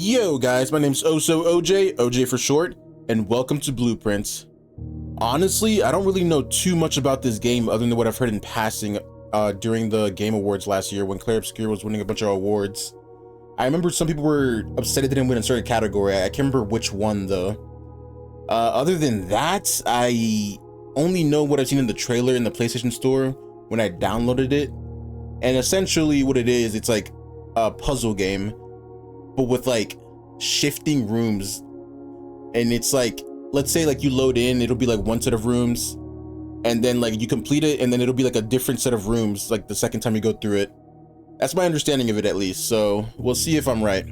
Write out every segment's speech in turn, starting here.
Yo guys, my name's OJ for short, and welcome to Blueprints. Honestly, I don't really know too much about this game other than what I've heard in passing during the Game Awards last year when Claire Obscure was winning a bunch of awards. I remember some people were upset it didn't win a certain category. I can't remember which one though. Other than that, I only know what I've seen in the trailer in the PlayStation Store when I downloaded it. And essentially what it is, it's like a puzzle game, but with like shifting rooms. And it's like, let's say like you load in, it'll be like one set of rooms, and then like you complete it, and then it'll be like a different set of rooms like the second time you go through it. That's my understanding of it, at least, so we'll see if I'm right.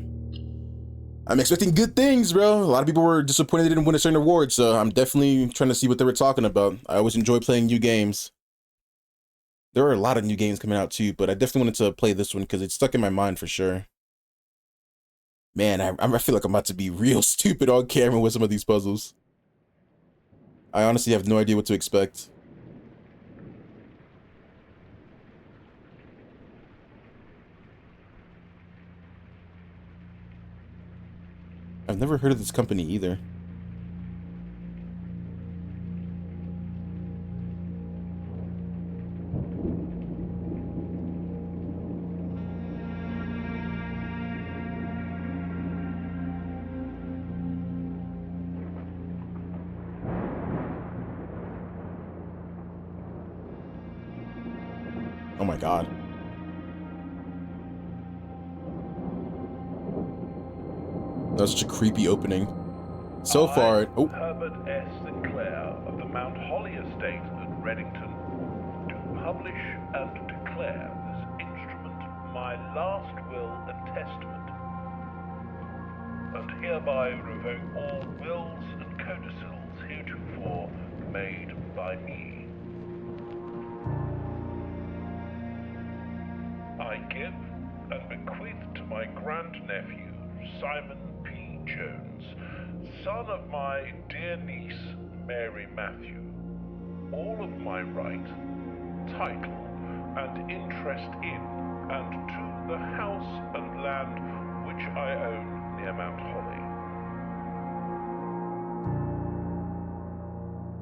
I'm expecting good things, bro. A lot of people were disappointed they didn't win a certain award, so I'm definitely trying to see what they were talking about. I always enjoy playing new games. There are a lot of new games coming out too, but I definitely wanted to play this one because it's stuck in my mind for sure. Man, I feel like I'm about to be real stupid on camera with some of these puzzles. I honestly have no idea what to expect. I've never heard of this company either. Oh my god. That's such a creepy opening. So far, oh. Herbert S. Sinclair of the Mount Holly Estate at Reddington, do publish and declare this instrument my last will and testament, and hereby revoke all wills and codicils heretofore made by me. I give and bequeath to my grandnephew, Simon P. Jones, son of my dear niece, Mary Matthew, all of my right, title, and interest in and to the house and land which I own near Mount Holly.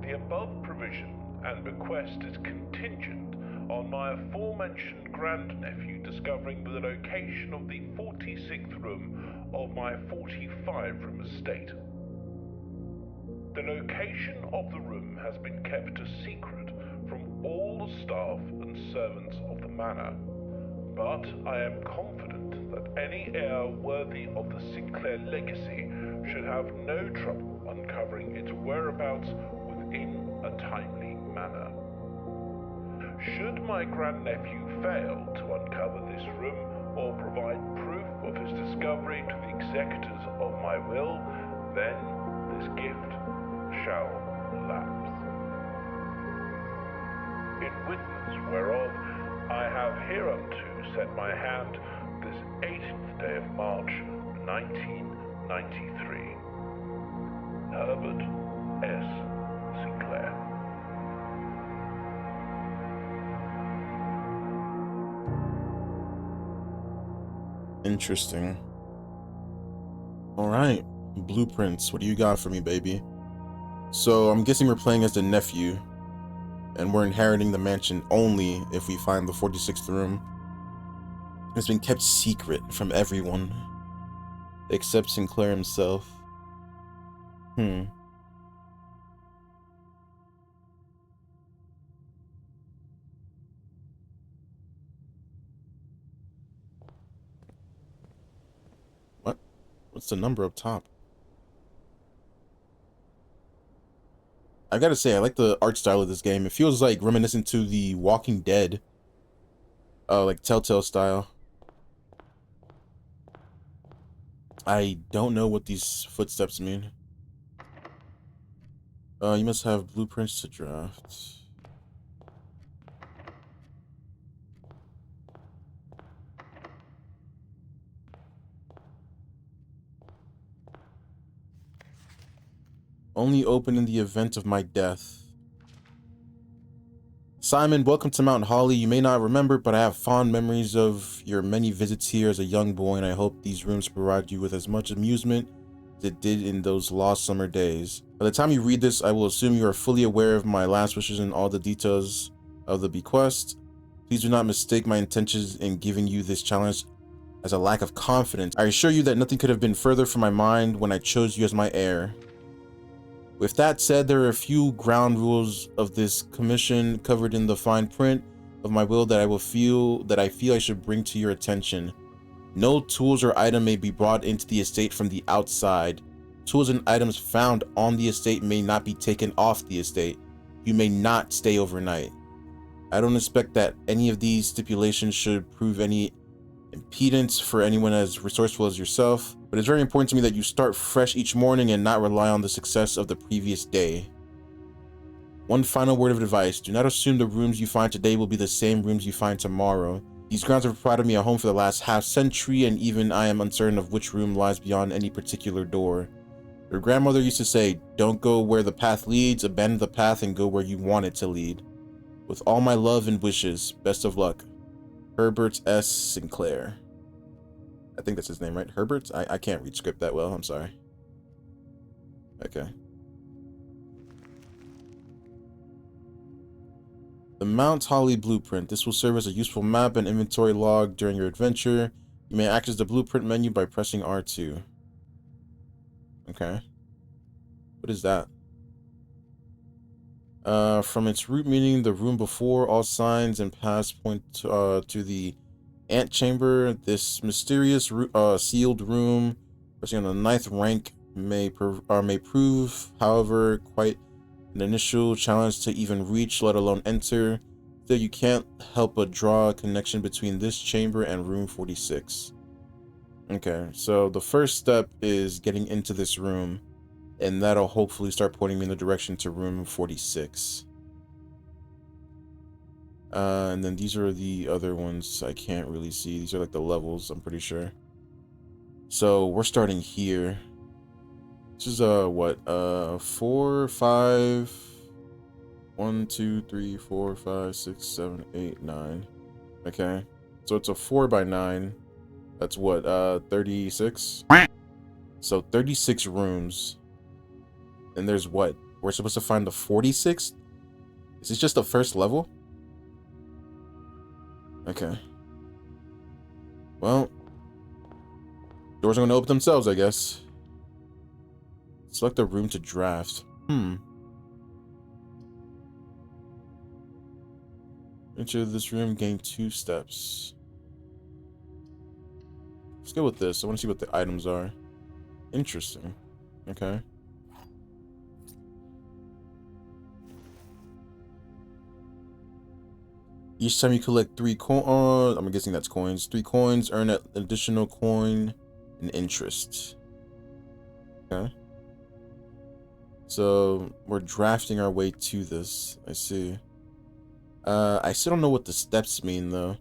The above provision and bequest is contingent on my aforementioned grandnephew discovering the location of the 46th room of my 45-room estate. The location of the room has been kept a secret from all the staff and servants of the manor, but I am confident that any heir worthy of the Sinclair legacy should have no trouble uncovering its whereabouts within a timely manner. Should my grandnephew fail to uncover this room or provide proof of his discovery to the executors of my will, then this gift shall lapse. In witness whereof I have hereunto set my hand this 18th day of March, 1993. Herbert S. Sinclair. Interesting. All right, Blueprints, what do you got for me, baby? So I'm guessing we're playing as the nephew, and we're inheriting the mansion only if we find the 46th room. It's been kept secret from everyone, except Sinclair himself. What? What's the number up top? I gotta say, I like the art style of this game. It feels like reminiscent to the Walking Dead, like Telltale style. I don't know what these footsteps mean. You must have blueprints to draft. Only open in the event of my death. Simon, welcome to Mount Holly. You may not remember, but I have fond memories of your many visits here as a young boy, and I hope these rooms provide you with as much amusement as it did in those lost summer days. By the time you read this, I will assume you are fully aware of my last wishes and all the details of the bequest. Please do not mistake my intentions in giving you this challenge as a lack of confidence. I assure you that nothing could have been further from my mind when I chose you as my heir. With that said, there are a few ground rules of this commission covered in the fine print of my will that I feel I should bring to your attention. No tools or item may be brought into the estate from the outside. Tools and items found on the estate may not be taken off the estate. You may not stay overnight. I don't expect that any of these stipulations should prove any impedance for anyone as resourceful as yourself, but it's very important to me that you start fresh each morning and not rely on the success of the previous day. One final word of advice: do not assume the rooms you find today will be the same rooms you find tomorrow. These grounds have provided me a home for the last half-century, and even I am uncertain of which room lies beyond any particular door. Your grandmother used to say, "Don't go where the path leads, abandon the path and go where you want it to lead." With all my love and wishes, best of luck. Herbert S. Sinclair. I think that's his name, right? Herbert? I can't read script that well, I'm sorry. Okay. The Mount Holly Blueprint. This will serve as a useful map and inventory log during your adventure. You may access the blueprint menu by pressing R2. Okay. What is that? From its root meaning, the room before, all signs and paths point to the antechamber. This mysterious sealed room, especially on the 9th rank, may prove, however, quite an initial challenge to even reach, let alone enter. Still, you can't help but draw a connection between this chamber and room 46. Okay, so the first step is getting into this room, and that'll hopefully start pointing me in the direction to room 46. And then these are the other ones I can't really see. These are like the levels, I'm pretty sure. So we're starting here. This is what, 4, 5, 1, 2, 3, 4, 5, 6, 7, 8, 9. Okay, so it's a 4x9. That's what, 36? So 36 rooms. And there's what? We're supposed to find the 46th? Is this just the first level? Okay. Well, doors are going to open themselves, I guess. Select a room to draft. Enter this room, gain 2 steps. Let's go with this. I want to see what the items are. Interesting. Okay. Each time you collect 3 coins, I'm guessing that's coins. 3 coins, earn an additional coin and interest. Okay. So we're drafting our way to this. I see. I still don't know what the steps mean though.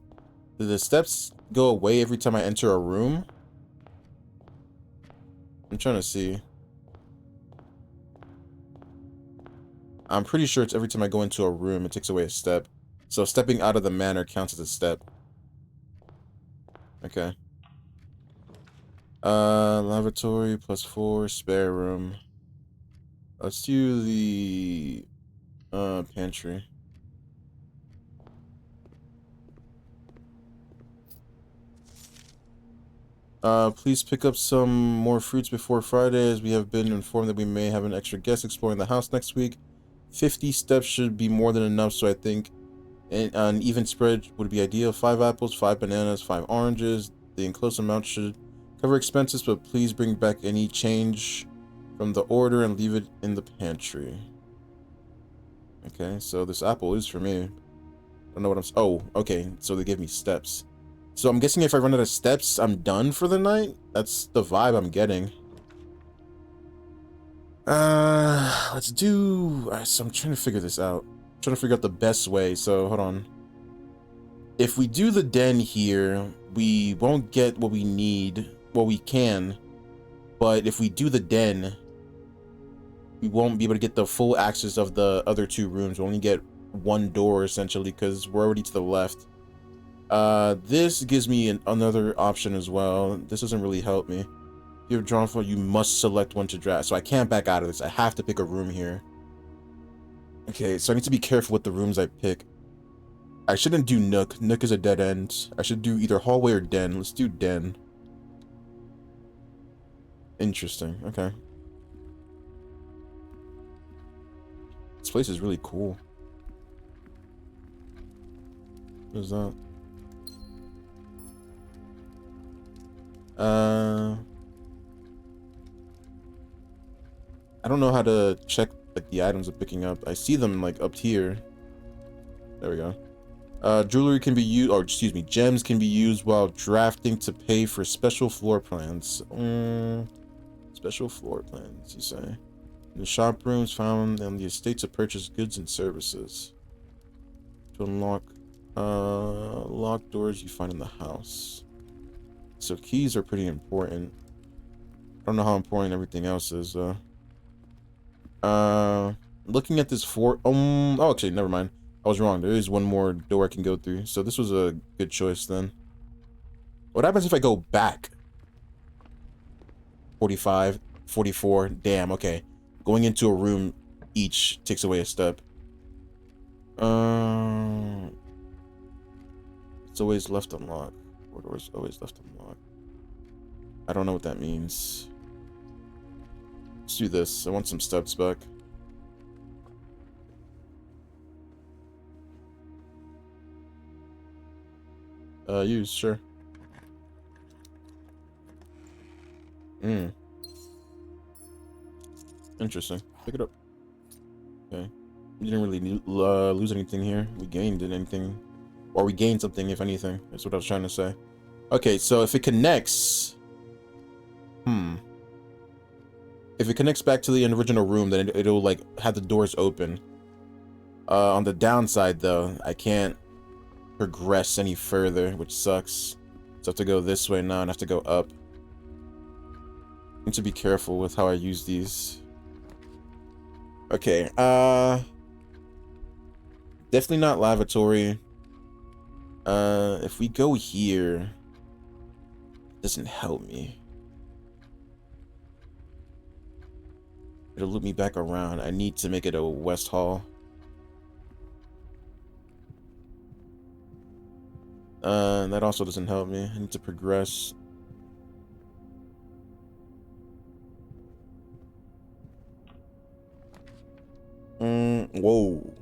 Do the steps go away every time I enter a room? I'm trying to see. I'm pretty sure it's every time I go into a room, it takes away a step. So stepping out of the manor counts as a step. Okay. Lavatory +4, spare room. Let's do the pantry. Please pick up some more fruits before Friday, as we have been informed that we may have an extra guest exploring the house next week. 50 steps should be more than enough, so I think an even spread would be ideal. 5 apples, 5 bananas, 5 oranges. The enclosed amount should cover expenses, but please bring back any change from the order and leave it in the pantry. Okay, so this apple is for me. I don't know what I'm... Oh, okay, so they give me steps. So I'm guessing if I run out of steps, I'm done for the night? That's the vibe I'm getting. Let's do... So I'm trying to figure this out. I'm trying to figure out the best way, so hold on. If we do the den here, we won't get what we need. Well, we can. But if we do the den, we won't be able to get the full access of the other 2 rooms. We'll only get one door essentially because we're already to the left. This gives me another option as well. This doesn't really help me. If you have drawn for, you must select one to draft. So I can't back out of this. I have to pick a room here. Okay, so I need to be careful with the rooms I pick. I shouldn't do Nook. Nook is a dead end. I should do either hallway or den. Let's do den. Interesting. Okay. This place is really cool. What is that? I don't know how to check like the items I'm picking up. I see them like up here. There we go. Jewelry can be used, or excuse me, gems can be used while drafting to pay for special floor plans. Special floor plans, you say? The shop rooms found on the estate to purchase goods and services. To unlock locked doors you find in the house. So keys are pretty important. I don't know how important everything else is though. Looking at this oh actually never mind. I was wrong. There is one more door I can go through. So this was a good choice then. What happens if I go back? 45, 44. Damn, okay. Going into a room each takes away a step. It's always left unlocked. Four doors always left unlocked. I don't know what that means. Let's do this. I want some steps back. Use, sure. Interesting. Pick it up. Okay. We didn't really lose anything here. We gained anything. Or we gained something, if anything. That's what I was trying to say. Okay, so if it connects... If it connects back to the original room, then it'll, like, have the doors open. On the downside, though, I can't progress any further, which sucks. So I have to go this way now and I have to go up. I need to be careful with how I use these. Okay, definitely not lavatory. If we go here, it doesn't help me. It'll loop me back around. I need to make it a West Hall. That also doesn't help me. I need to progress. Whoa.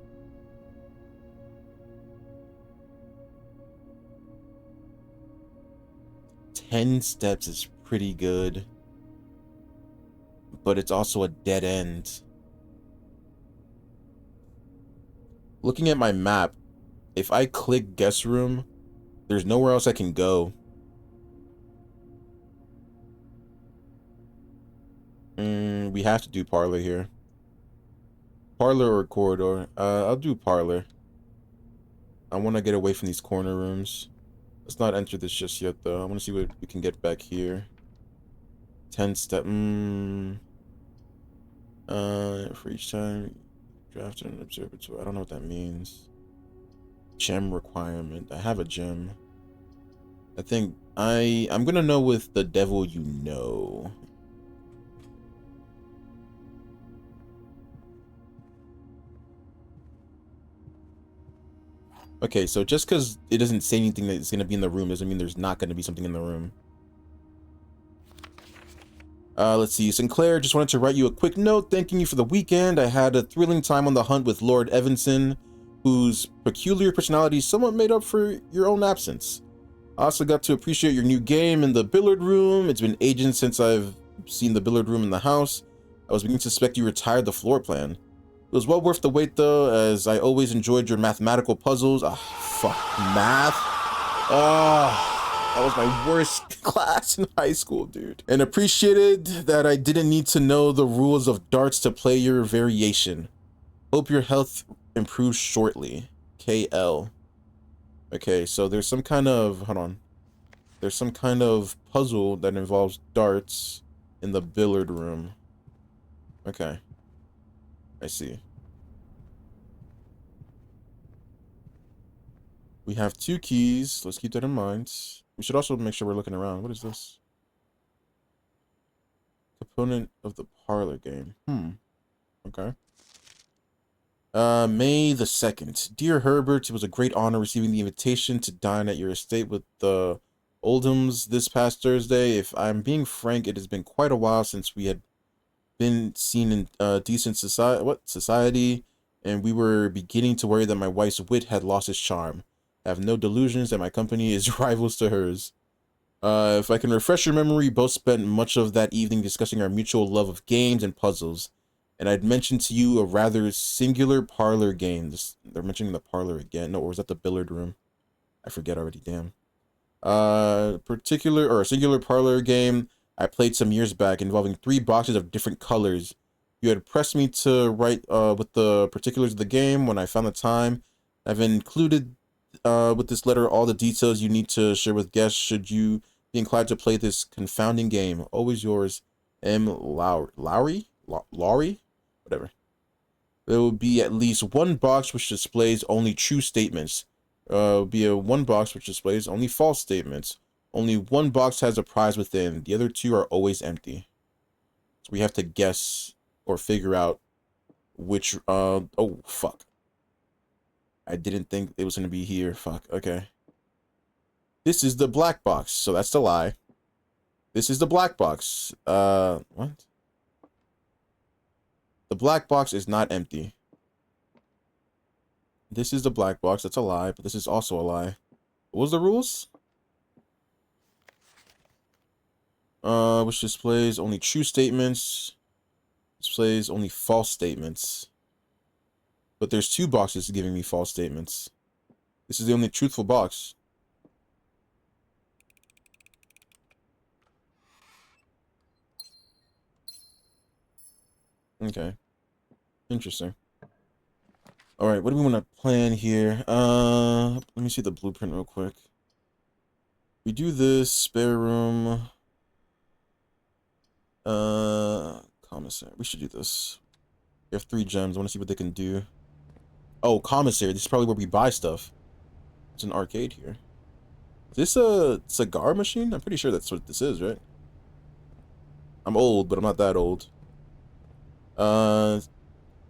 Ten steps is pretty good. But it's also a dead end. Looking at my map, if I click guest room, there's nowhere else I can go. We have to do parlor here. Parlor or corridor? I'll do parlor. I want to get away from these corner rooms. Let's not enter this just yet, though. I want to see what we can get back here. 10 step. For each time, draft an observatory. I don't know what that means. Gem requirement. I have a gem. I think I'm gonna know with the devil you know. Okay, so just because it doesn't say anything that it's gonna be in the room doesn't mean there's not gonna be something in the room. Let's see. Sinclair, just wanted to write you a quick note thanking you for the weekend. I had a thrilling time on the hunt with Lord Evanson, whose peculiar personality somewhat made up for your own absence. I also got to appreciate your new game in the billiard room. It's been ages since I've seen the billiard room in the house. I was beginning to suspect you retired the floor plan. It was well worth the wait though, as I always enjoyed your mathematical puzzles. Ah, fuck, math. That was my worst class in high school, dude. And appreciated that I didn't need to know the rules of darts to play your variation. Hope your health improves shortly. KL. Okay, so there's some kind of, hold on. There's some kind of puzzle that involves darts in the billiard room. Okay. I see. We have 2 keys. Let's keep that in mind. We should also make sure we're looking around. What is this? Component of the parlor game. Okay. May the 2nd. Dear Herbert, it was a great honor receiving the invitation to dine at your estate with the Oldhams this past Thursday. If I'm being frank, it has been quite a while since we had been seen in decent society, and we were beginning to worry that my wife's wit had lost its charm. I have no delusions that my company is rivals to hers. If I can refresh your memory, we both spent much of that evening discussing our mutual love of games and puzzles, and I'd mentioned to you a rather singular parlor game. They're mentioning the parlor again. No, or was that the billiard room? I forget already, damn. Particular or a singular parlor game I played some years back involving 3 boxes of different colors. You had pressed me to write with the particulars of the game when I found the time. I've included with this letter all the details you need to share with guests should you be inclined to play this confounding game. Always yours, M. Lowry? Whatever. There will be at least 1 box which displays only true statements. Be a 1 box which displays only false statements. Only 1 box has a prize within. The other 2 are always empty. So we have to guess or figure out which, oh, fuck. I didn't think it was going to be here. Fuck, okay. This is the black box, so that's the lie. This is the black box. What? The black box is not empty. This is the black box, that's a lie, but this is also a lie. What was the rules? Which displays only true statements. Displays only false statements. But there's 2 boxes giving me false statements. This is the only truthful box. Okay. Interesting. Alright, what do we want to plan here? Let me see the blueprint real quick. We do this, spare room. Commissary. We should do this. We have 3 gems. I want to see what they can do. Oh, commissary. This is probably where we buy stuff. It's an arcade here. Is this a cigar machine? I'm pretty sure that's what this is, right? I'm old, but I'm not that old.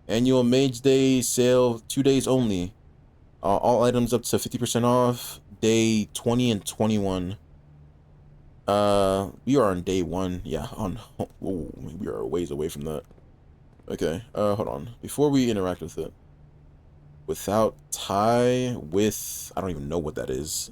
Annual Mage Day sale, 2 days only. All items up to 50% off. Day 20 and 21. We are on day 1. Yeah, oh, we are a ways away from that. Okay, hold on. Before we interact with it. Without tie with, I don't even know what that is.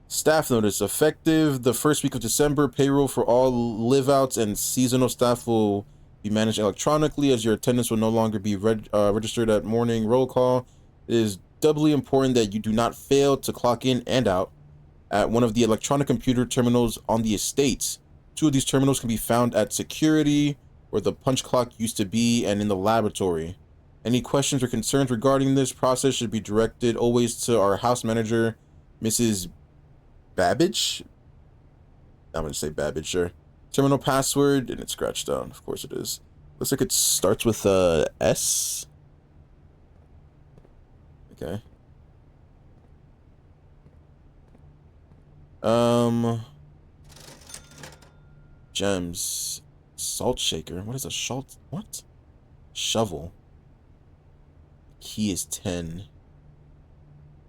Staff notice, effective the 1st week of December, payroll for all live-outs and seasonal staff will be managed electronically as your attendance will no longer be registered at morning roll call. It is doubly important that you do not fail to clock in and out at one of the electronic computer terminals on the estates. 2 of these terminals can be found at security, where the punch clock used to be, and in the laboratory. Any questions or concerns regarding this process should be directed always to our house manager, Mrs. Babbage? I'm gonna say Babbage, sure. Terminal password, and it's scratched out. Of course it is. Looks like it starts with S. Okay. Gems. Salt shaker. What is a salt? What? Shovel. Key is 10.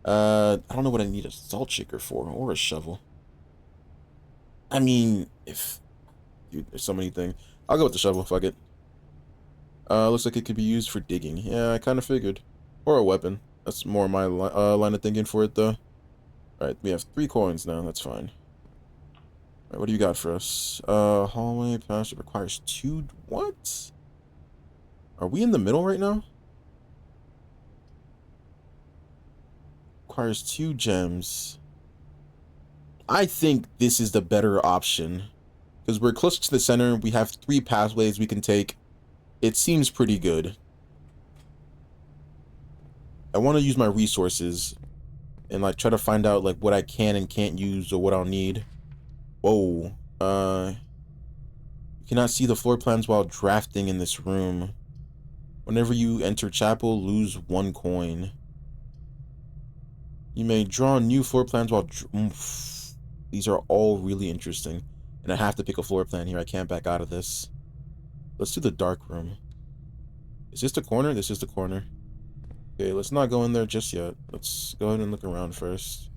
I don't know what I need a salt shaker for, or a shovel. I mean, dude, there's so many things. I'll go with the shovel, fuck it. Looks like it could be used for digging. Yeah, I kind of figured. Or a weapon. That's more my line of thinking for it, though. Alright, we have 3 coins now, that's fine. Alright, what do you got for us? Hallway passage requires 2... What? Are we in the middle right now? Requires 2 gems. I think this is the better option. Because we're closer to the center, we have 3 pathways we can take. It seems pretty good. I want to use my resources and like try to find out like what I can and can't use or what I'll need. Whoa. You cannot see the floor plans while drafting in this room. Whenever you enter chapel, lose 1 coin. You may draw new floor plans while... These are all really interesting. And I have to pick a floor plan here. I can't back out of this. Let's do the dark room. Is this the corner? This is the corner. Okay, let's not go in there just yet. Let's go ahead and look around first.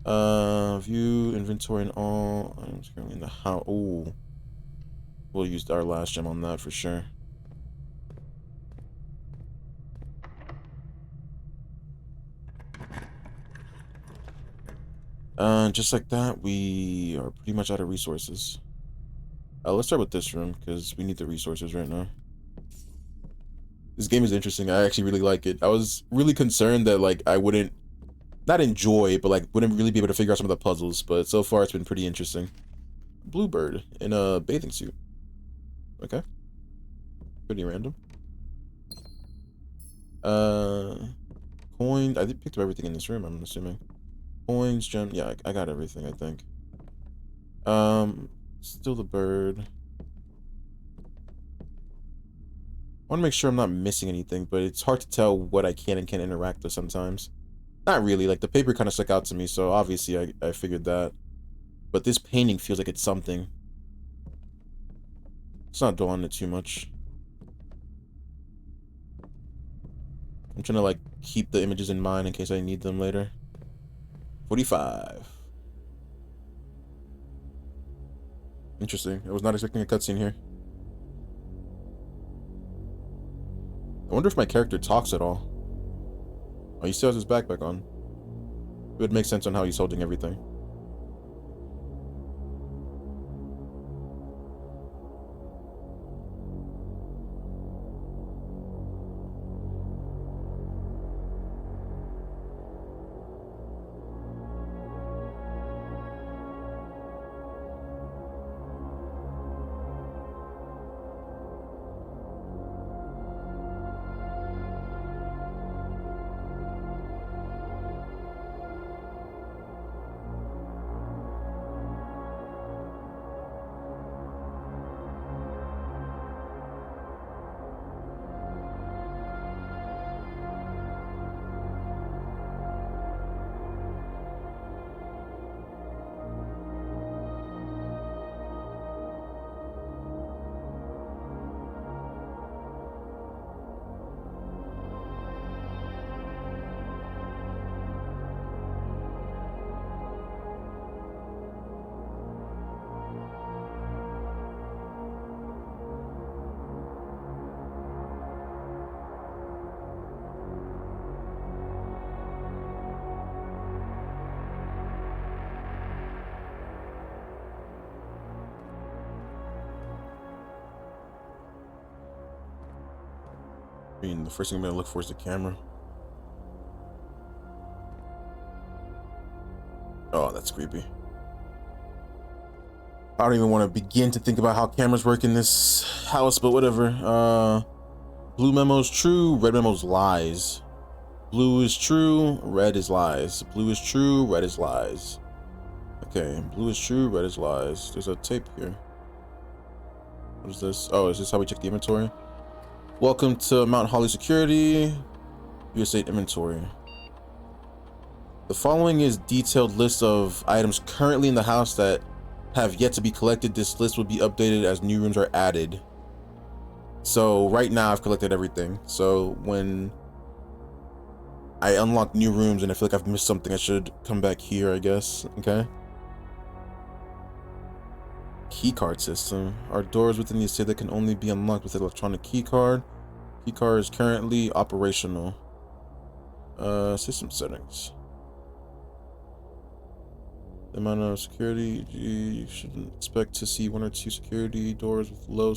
View, inventory, and all. I'm currently in the house. Ooh. We'll use our last gem on that for sure. Just like that, we are pretty much out of resources. Let's start with this room, because we need the resources right now. This game is interesting. I actually really like it. I was really concerned that, like, I wouldn't, not enjoy, but, like, wouldn't really be able to figure out some of the puzzles, but so far it's been pretty interesting. Bluebird in a bathing suit. Okay. Pretty random. Coin. I picked up everything in this room, I'm assuming. Coins, gem. Yeah, I got everything, I think. Still the bird. I want to make sure I'm not missing anything, but it's hard to tell what I can and can't interact with sometimes. Not really. Like, the paper kind of stuck out to me, so obviously I figured that. But this painting feels like it's something. Let's not dwell on it too much. I'm trying to, like, keep the images in mind in case I need them later. 45. Interesting. I was not expecting a cutscene here. I wonder if my character talks at all. Oh, he still has his backpack on. It would make sense on how he's holding everything. I mean, the first thing I'm gonna look for is the camera. Oh, that's creepy. I don't even want to begin to think about how cameras work in this house, but whatever. Blue memo's true, red memo's lies. Blue is true, red is lies. Blue is true, red is lies. Okay, blue is true, red is lies. There's a tape here. What is this? Oh, is this how we check the inventory? Welcome to Mount Holly Security. USA inventory. The following is detailed list of items currently in the house that have yet to be collected. This list will be updated as new rooms are added. So right now I've collected everything. So when I unlock new rooms and I feel like I've missed something, I should come back here, I guess. Okay. Keycard system. Our doors within the estate that can only be unlocked with an electronic keycard. Keycard is currently operational. System settings. The amount of security, you shouldn't expect to see 1 or 2 security doors with low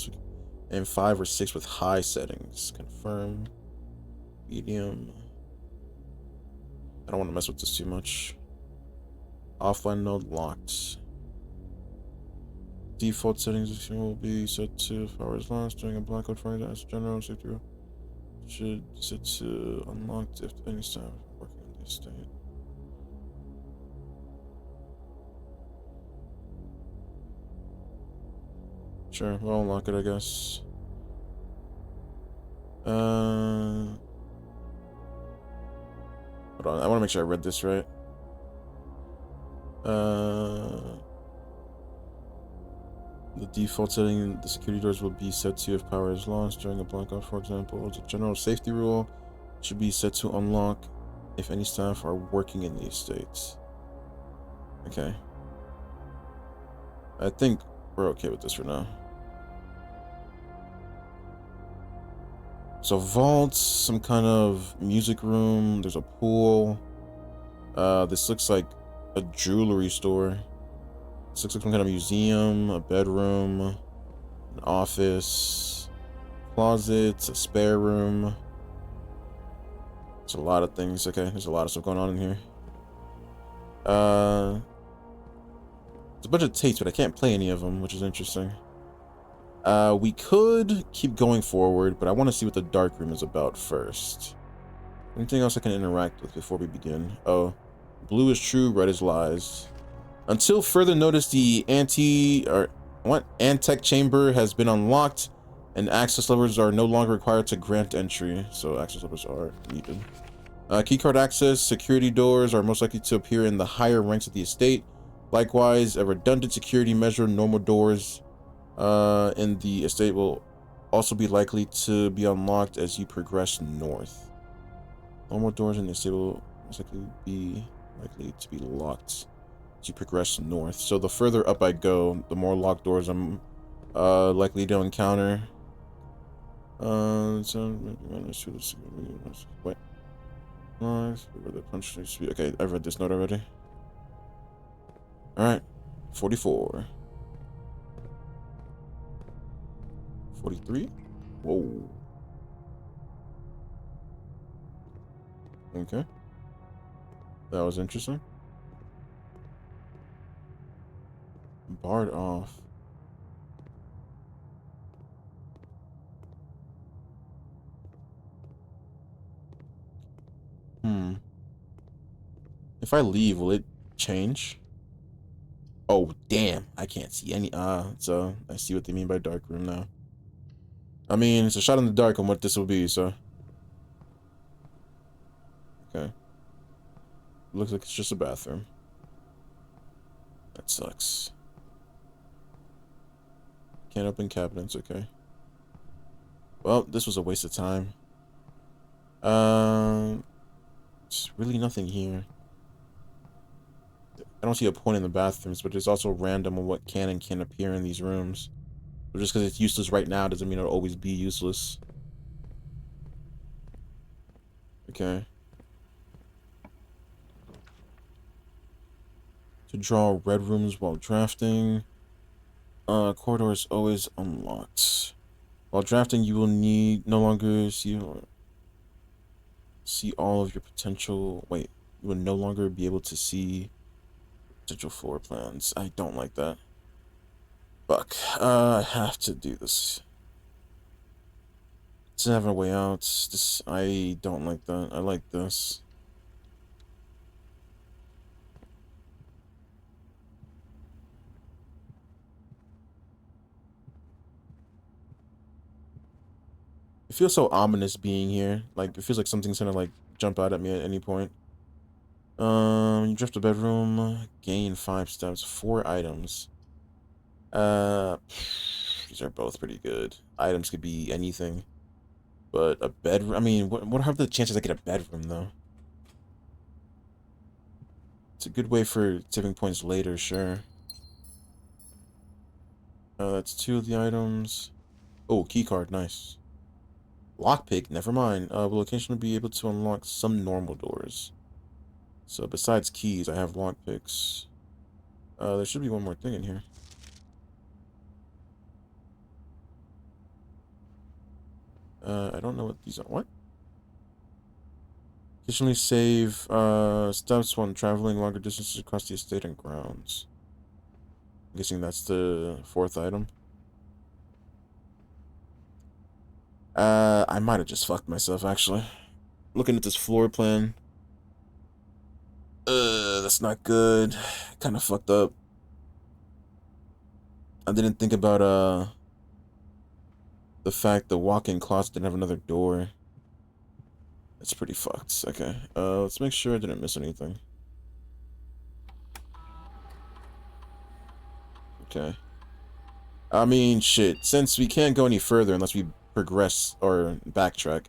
and 5 or 6 with high settings. Confirm. Medium. I don't want to mess with this too much. Offline node locked. Default settings will be set to 5 hours lost during a blackout for as general safety. Should set to unlocked if any staff working on the estate. Sure, we'll unlock it, I guess. How Hold on, I want to make sure I read this right. The default setting, the security doors will be set to if power is lost during a blackout, for example. As a general safety rule, it should be set to unlock if any staff are working in the estates. Okay. I think we're okay with this for now. So vaults, some kind of music room, there's a pool. This looks like a jewelry store. This looks like some kind of museum, a bedroom, an office, closets, a spare room. There's a lot of things. Okay, there's a lot of stuff going on in here. It's a bunch of tapes, but I can't play any of them, which is interesting. We could keep going forward, but I want to see what the dark room is about first. Anything else I can interact with before we begin? Oh, blue is true, red is lies. Until further notice, the Antech chamber has been unlocked, and access levers are no longer required to grant entry. So access levers are needed. Keycard access, security doors are most likely to appear in the higher ranks of the estate. Likewise, a redundant security measure, normal doors in the estate will also be likely to be unlocked as you progress north. Normal doors in the estate will most likely to be locked as you progress north. So the further up I go, the more locked doors I'm likely to encounter. Wait. Okay, I've read this note already. Alright. 44. 43? Whoa. Okay. That was interesting. Barred off. If I leave, will it change? Oh, damn. I can't see any. So I see what they mean by dark room now. I mean, it's a shot in the dark on what this will be, so. Okay. Looks like it's just a bathroom. That sucks. Can't open cabinets, okay. Well, this was a waste of time. There's really nothing here. I don't see a point in the bathrooms, but it's also random on what can and can't appear in these rooms. So just because it's useless right now doesn't mean it'll always be useless. Okay. To draw red rooms while drafting. Corridor is always unlocked. While drafting, you will no longer see all of your potential. Wait, you will no longer be able to see potential floor plans. I don't like that. Fuck. I have to do this. It's having a way out. I don't like that. I like this. It feels so ominous being here. Like, it feels like something's gonna, like, jump out at me at any point. You drift a bedroom, gain 5 steps, 4 items. These are both pretty good. Items could be anything. But a bedroom, I mean, what are the chances I get a bedroom, though? It's a good way for tipping points later, sure. That's 2 of the items. Oh, keycard, nice. Lockpick, never mind. Location will be able to unlock some normal doors. So besides keys, I have lockpicks. There should be one more thing in here. I don't know what these are. What? Occasionally save steps when traveling longer distances across the estate and grounds. I'm guessing that's the 4th item. I might have just fucked myself, actually. Looking at this floor plan. That's not good. Kind of fucked up. I didn't think about, the fact the walk-in closet didn't have another door. That's pretty fucked. Okay. Let's make sure I didn't miss anything. Okay. I mean, shit. Since we can't go any further unless we progress or backtrack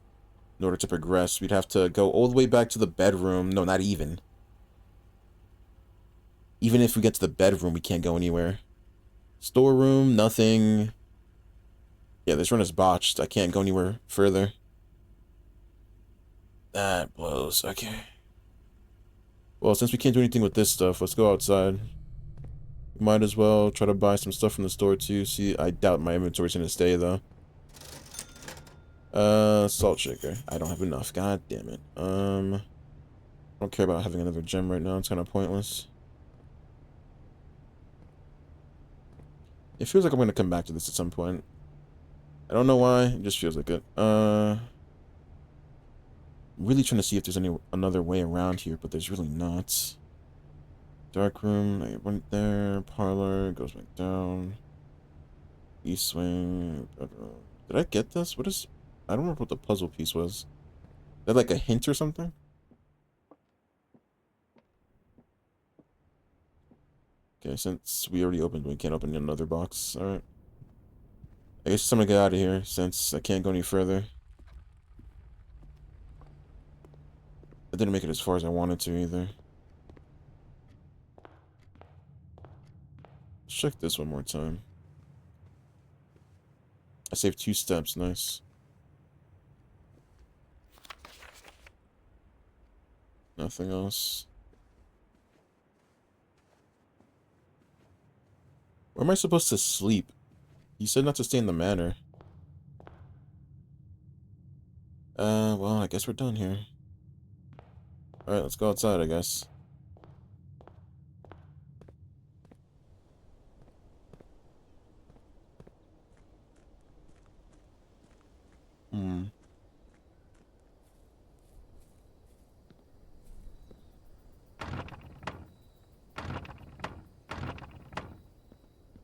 in order to progress, we'd have to go all the way back to the bedroom. No, not even. Even if we get to the bedroom, we can't go anywhere. Storeroom, nothing. Yeah, this run is botched. I can't go anywhere further. That blows. Okay. Well, since we can't do anything with this stuff, let's go outside. We might as well try to buy some stuff from the store too. See, I doubt my inventory's gonna stay though. Salt shaker. I don't have enough. God damn it. I don't care about having another gem right now. It's kind of pointless. It feels like I'm gonna come back to this at some point. I don't know why. It just feels like it. Really trying to see if there's another way around here, but there's really not. Dark room. I went there. Parlor goes back down. East wing. Bedroom. Did I get this? What is? I don't remember what the puzzle piece was. Is that like a hint or something? Okay, since we already opened, we can't open another box. Alright. I guess I'm gonna get out of here since I can't go any further. I didn't make it as far as I wanted to either. Let's check this one more time. I saved 2 steps. Nice. Nothing else. Where am I supposed to sleep? You said not to stay in the manor. Well, I guess we're done here. Alright, let's go outside, I guess.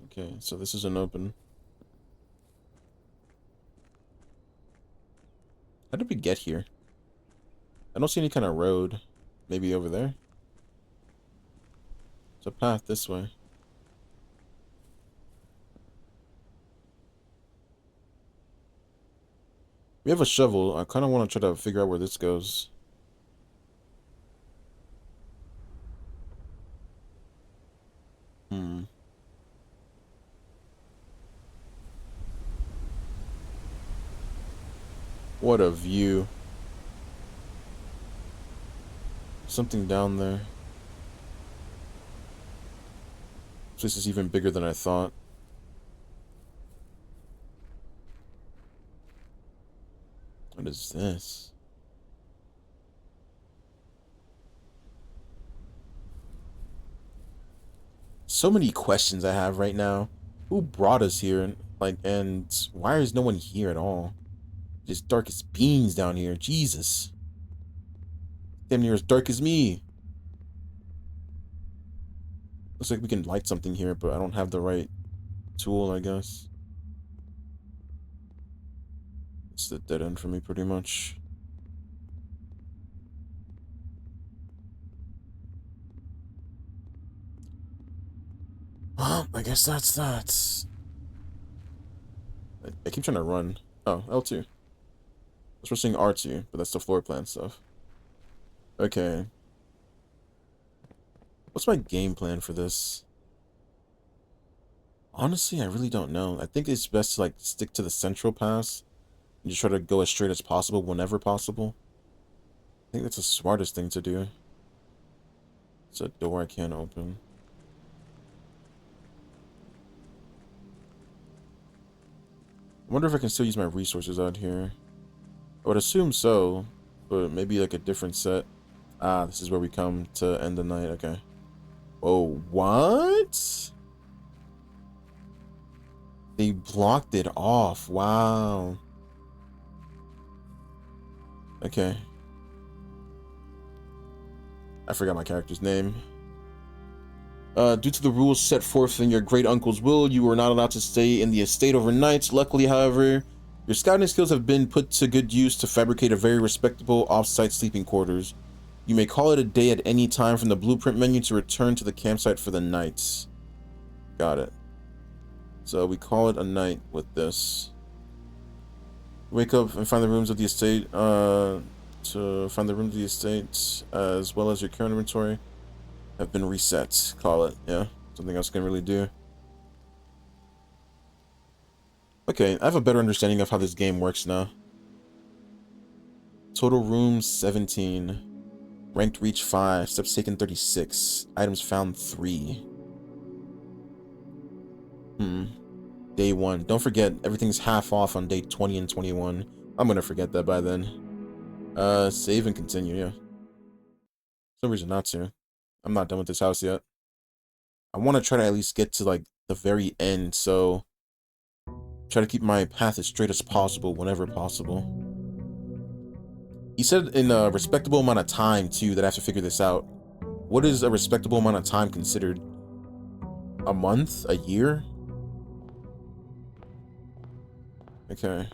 Okay, so this is an open. How did we get here? I don't see any kind of road. Maybe over there? There's a path this way. We have a shovel. I kind of want to try to figure out where this goes. What a view. Something down there. This place is even bigger than I thought. What is this? So many questions I have right now. Who brought us here? And why is no one here at all? Just dark as beans down here. Jesus. Damn near as dark as me. Looks like we can light something here, but I don't have the right tool, I guess. It's the dead end for me, pretty much. Well, I guess that's that. I keep trying to run. Oh, L2. I was saying R2, but that's the floor plan stuff. Okay. What's my game plan for this? Honestly, I really don't know. I think it's best to like stick to the central pass and just try to go as straight as possible whenever possible. I think that's the smartest thing to do. It's a door I can't open. I wonder if I can still use my resources out here. I would assume so, but maybe like a different set. Ah, this is where we come to end the night. Okay. Oh, what? They blocked it off. Wow. Okay. I forgot my character's name. Due to the rules set forth in your great uncle's will, you were not allowed to stay in the estate overnight. Luckily, however, Your scouting skills have been put to good use to fabricate a very respectable off-site sleeping quarters. You may call it a day at any time from the blueprint menu to return to the campsite for the night. Got it. So we call it a night with this. Wake up and find the rooms of the estate. To find the rooms of the estate, as well as your current inventory, have been reset. Call it. Yeah. Something else can really do. Okay, I have a better understanding of how this game works now. Total rooms 17. Ranked reach 5. Steps taken 36. Items found 3. Day 1. Don't forget, everything's half off on day 20 and 21. I'm gonna forget that by then. Save and continue, yeah. No reason not to. I'm not done with this house yet. I want to try to at least get to, like, the very end, so... Try to keep my path as straight as possible whenever possible. He said in a respectable amount of time, too, that I have to figure this out. What is a respectable amount of time considered? A month? A year? Okay.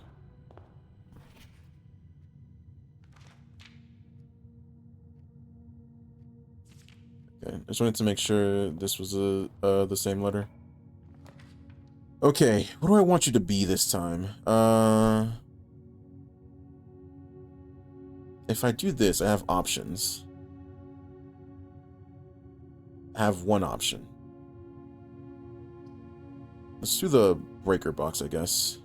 Okay, I just wanted to make sure this was the same letter. Okay, what do I want you to be this time? If I do this, I have options. I have one option. Let's do the breaker box, I guess.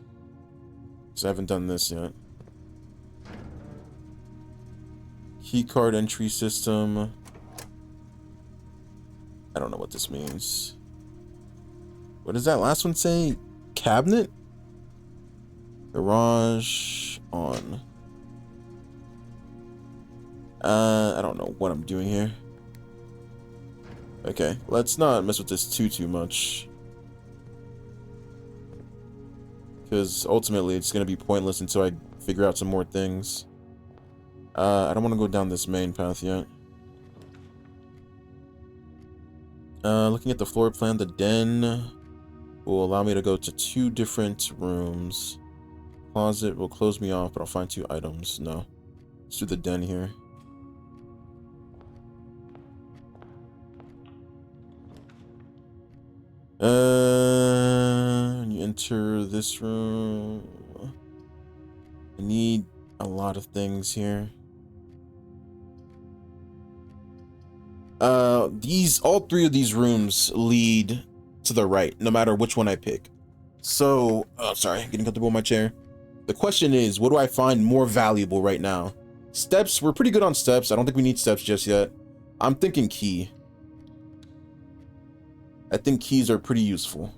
Because I haven't done this yet. Keycard entry system. I don't know what this means. What does that last one say? Cabinet? Garage on. I don't know what I'm doing here. Okay, let's not mess with this too much. Because ultimately it's going to be pointless until I figure out some more things. I don't want to go down this main path yet. Looking at the floor plan, the den will allow me to go to 2 different rooms. Closet will close me off, but I'll find 2 items. No. Let's do the den here. You enter this room. I need a lot of things here. All 3 of these rooms lead to the right, no matter which one I pick. So, sorry, getting comfortable in my chair. The question is, what do I find more valuable right now? Steps, we're pretty good on steps. I don't think we need steps just yet. I'm thinking key. I think keys are pretty useful.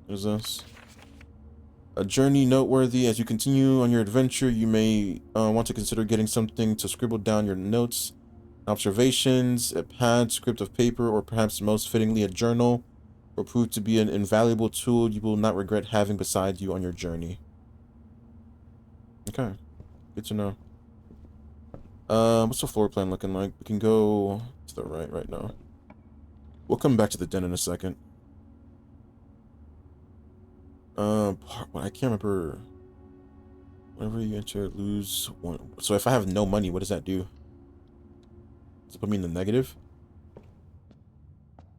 What is this? A journey noteworthy. As you continue on your adventure, you may want to consider getting something to scribble down your notes, observations. A pad, script of paper, or perhaps most fittingly a journal will prove to be an invaluable tool you will not regret having beside you on your journey. Okay, good to know. What's the floor plan looking like? We can go to the right now. We'll come back to the den in a second. I can't remember. Whenever you enter, lose 1. So if I have no money, what does that do? Does it put me in the negative?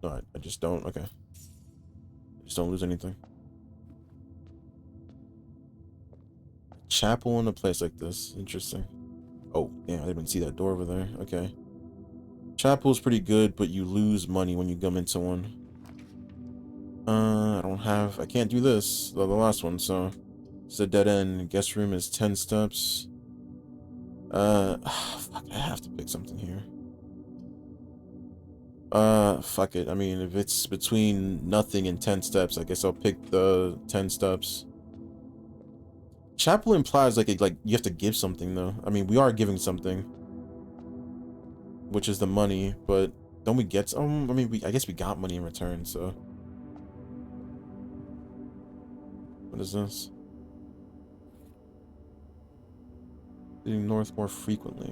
No, I just don't. Okay. I just don't lose anything. Chapel in a place like this. Interesting. Oh, damn, I didn't even see that door over there. Okay. Chapel's pretty good, but you lose money when you come into one. I can't do this, the last one, so it's a dead end. Guest room is 10 steps. Fuck, I have to pick something here. Fuck it. I mean, if it's between nothing and 10 steps, I guess I'll pick the 10 steps. Chapel implies like you have to give something though. I mean, we are giving something, which is the money, but don't we get some? I mean, I guess we got money in return, so. What is this? Leading north more frequently.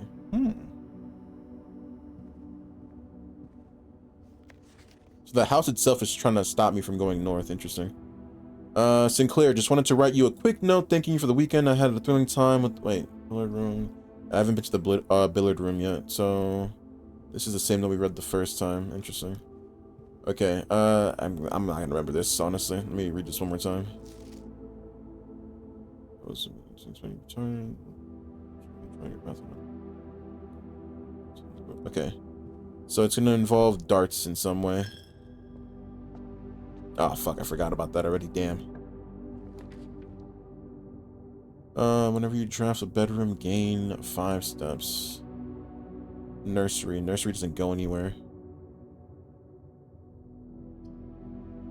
So the house itself is trying to stop me from going north. Interesting. Sinclair, just wanted to write you a quick note thanking you for the weekend. I had a thrilling time with... Wait, billiard room. I haven't been to the billiard room yet, so... This is the same that we read the first time. Interesting. Okay, I'm not gonna remember this, honestly. Let me read this one more time. Okay. So it's gonna involve darts in some way. Oh, fuck, I forgot about that already, damn. Whenever you draft a bedroom, gain 5 steps. Nursery. Nursery doesn't go anywhere.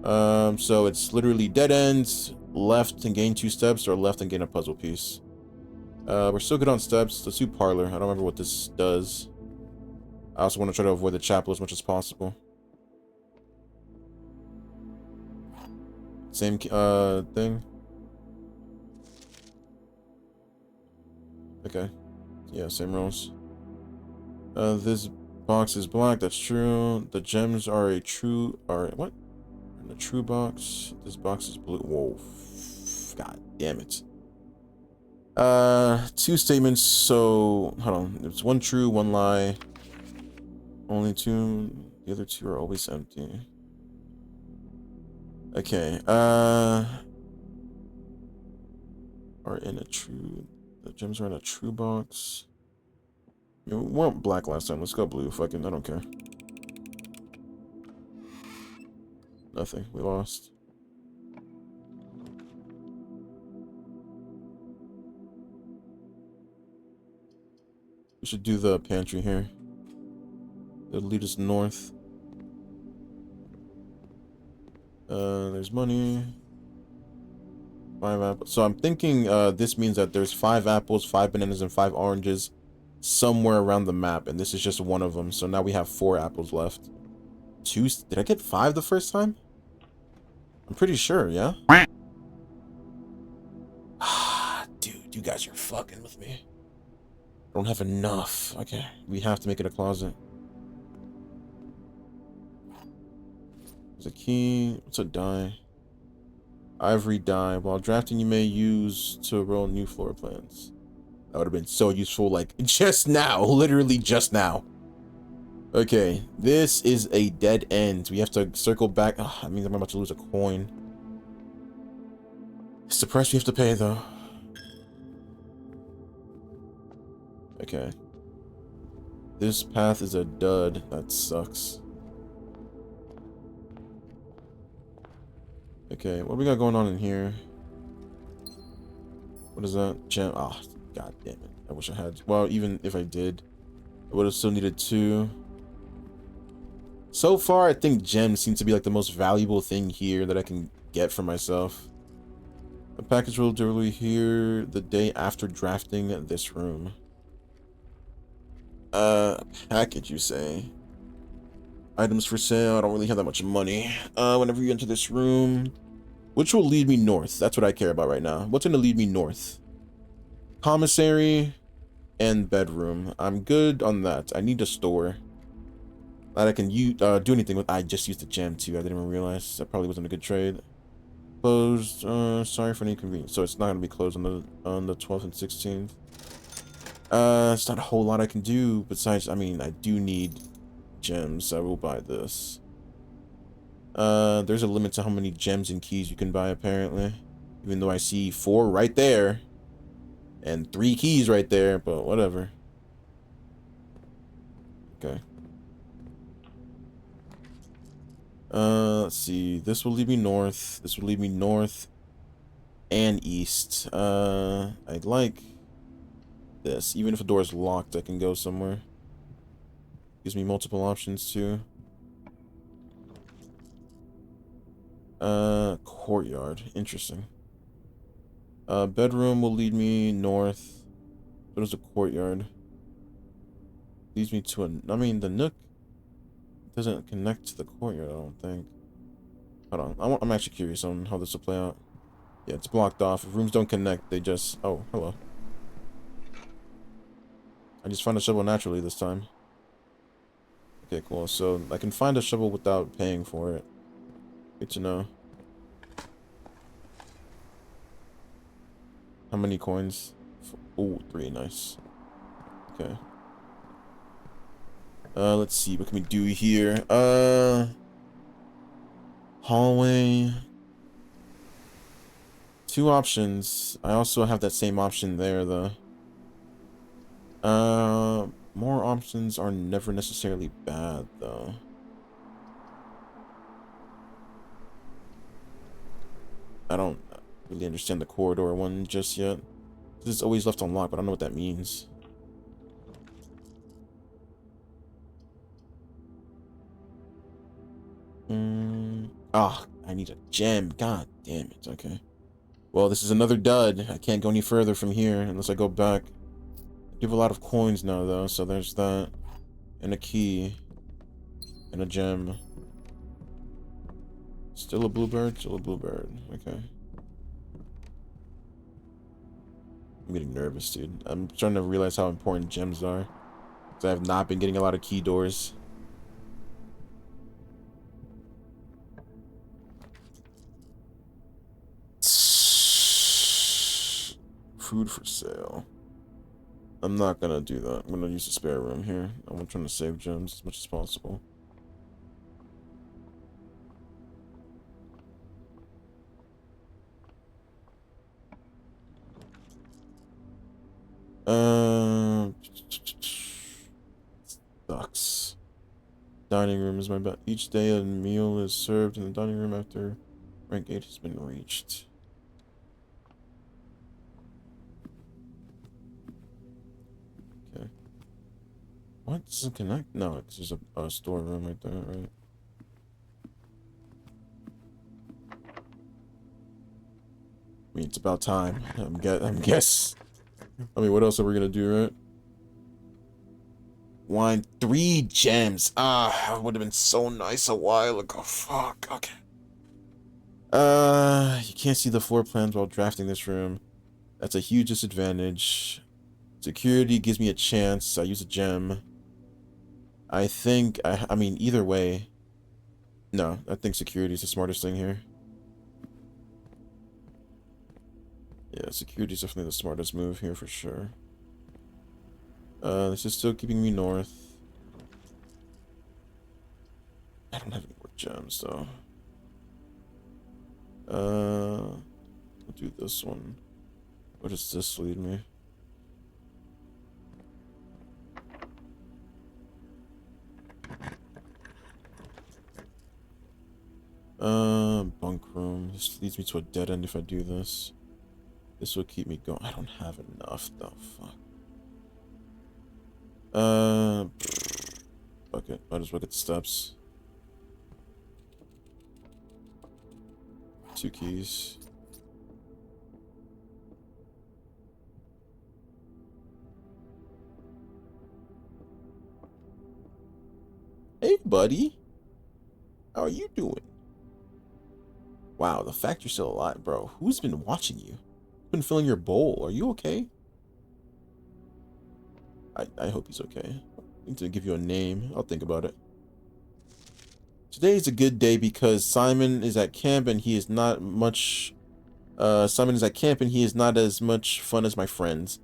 So it's literally dead ends, left and gain 2 steps, or left and gain a puzzle piece. We're still good on steps. Let's do parlor. I don't remember what this does. I also want to try to avoid the chapel as much as possible. Same, thing. Okay. Yeah, same rules. This box is black, that's true. The gems are what? In a true box. This box is blue. Whoa. God damn it. 2 statements, so hold on. It's 1 true, 1 lie. Only 2. The other 2 are always empty. Okay, are in a true... The gems are in a true box. We went black last time. Let's go blue. Fucking, I don't care. Nothing. We lost. We should do the pantry here. It'll lead us north. There's money. 5 apples. So I'm thinking this means that there's 5 apples, 5 bananas, and 5 oranges somewhere around the map, and this is just one of them. So now we have 4 apples left. 2. Did I get 5 the first time? I'm pretty sure, yeah? Dude, you guys are fucking with me. I don't have enough. Okay, we have to make it a closet. There's a key. What's a die? Ivory die. While drafting, you may use to roll new floor plans. That would have been so useful, like, just now. Literally just now. Okay, this is a dead end. We have to circle back. Oh, that means I'm about to lose a coin. It's the price we have to pay, though. Okay. This path is a dud. That sucks. Okay, what we got going on in here? What is that? Gem. Ah, oh, god damn it. I wish I had. Well, even if I did, I would have still needed 2. So far, I think gems seem to be like the most valuable thing here that I can get for myself. A package will deliver here the day after drafting this room. Package, you say? Items for sale. I don't really have that much money. Whenever you enter this room, which will lead me north? That's what I care about right now. What's going to lead me north? Commissary and bedroom. I'm good on that. I need a store that I can do anything with. I just used a gem too. I didn't even realize. That probably wasn't a good trade. Closed. Sorry for any inconvenience. So it's not going to be closed on the 12th and 16th. It's not a whole lot I can do besides, I mean, I do need gems. I will buy this. There's a limit to how many gems and keys you can buy, apparently. Even though I see 4 right there. And 3 keys right there, but whatever. Okay. Let's see. This will lead me north. This will lead me north and east. I'd like this. Even if the door is locked, I can go somewhere. Gives me multiple options too. Courtyard. Interesting. Bedroom will lead me north. What is a courtyard? Leads me to I mean, the nook doesn't connect to the courtyard, I don't think. Hold on. I'm actually curious on how this will play out. Yeah, it's blocked off. If rooms don't connect, they just... Oh, hello. I just found a shovel naturally this time. Okay, cool. So I can find a shovel without paying for it. Good to know. How many coins? Oh, 3. Nice. Okay. Let's see. What can we do here? Hallway. 2 options. I also have that same option there, though. More options are never necessarily bad, though. I don't really understand the corridor one just yet. It's always left unlocked, but I don't know what that means. Ah, I need a gem. God damn it. Okay. Well, this is another dud. I can't go any further from here unless I go back. I do have a lot of coins now, though, so there's that. And a key. And a gem. Still a bluebird? Still a bluebird. Okay. I'm getting nervous, dude. I'm starting to realize how important gems are. Because I have not been getting a lot of key doors. Food for sale. I'm not gonna do that. I'm gonna use the spare room here. I'm trying to save gems as much as possible. Sucks. Dining room is my bet. Each day a meal is served in the dining room after rank 8 has been reached. Okay. What? Doesn't connect? No, it's just a storeroom right there, right? I mean, it's about time. I'm guess. I mean, what else are we gonna do, right? Wine, 3 gems. Ah, it would have been so nice a while ago. Fuck. Okay. You can't see the floor plans while drafting this room. That's a huge disadvantage. Security gives me a chance. I use a gem. I think, I mean, either way. No, I think security is the smartest thing here. Yeah, security is definitely the smartest move here for sure. This is still keeping me north. I don't have any more gems, though. I'll do this one. Where does this lead me? Bunk room. This leads me to a dead end if I do this. This will keep me going. I don't have enough, though. Fuck. Fuck it. Might as well get the steps. 2 keys. Hey, buddy. How are you doing? Wow, the fact you're still alive, bro. Who's been watching you? Who's been filling your bowl? Are you okay? I hope he's okay. I need to give you a name. I'll think about it. Today is a good day because Simon is at camp and he is not much... Simon is at camp and he is not as much fun as my friends.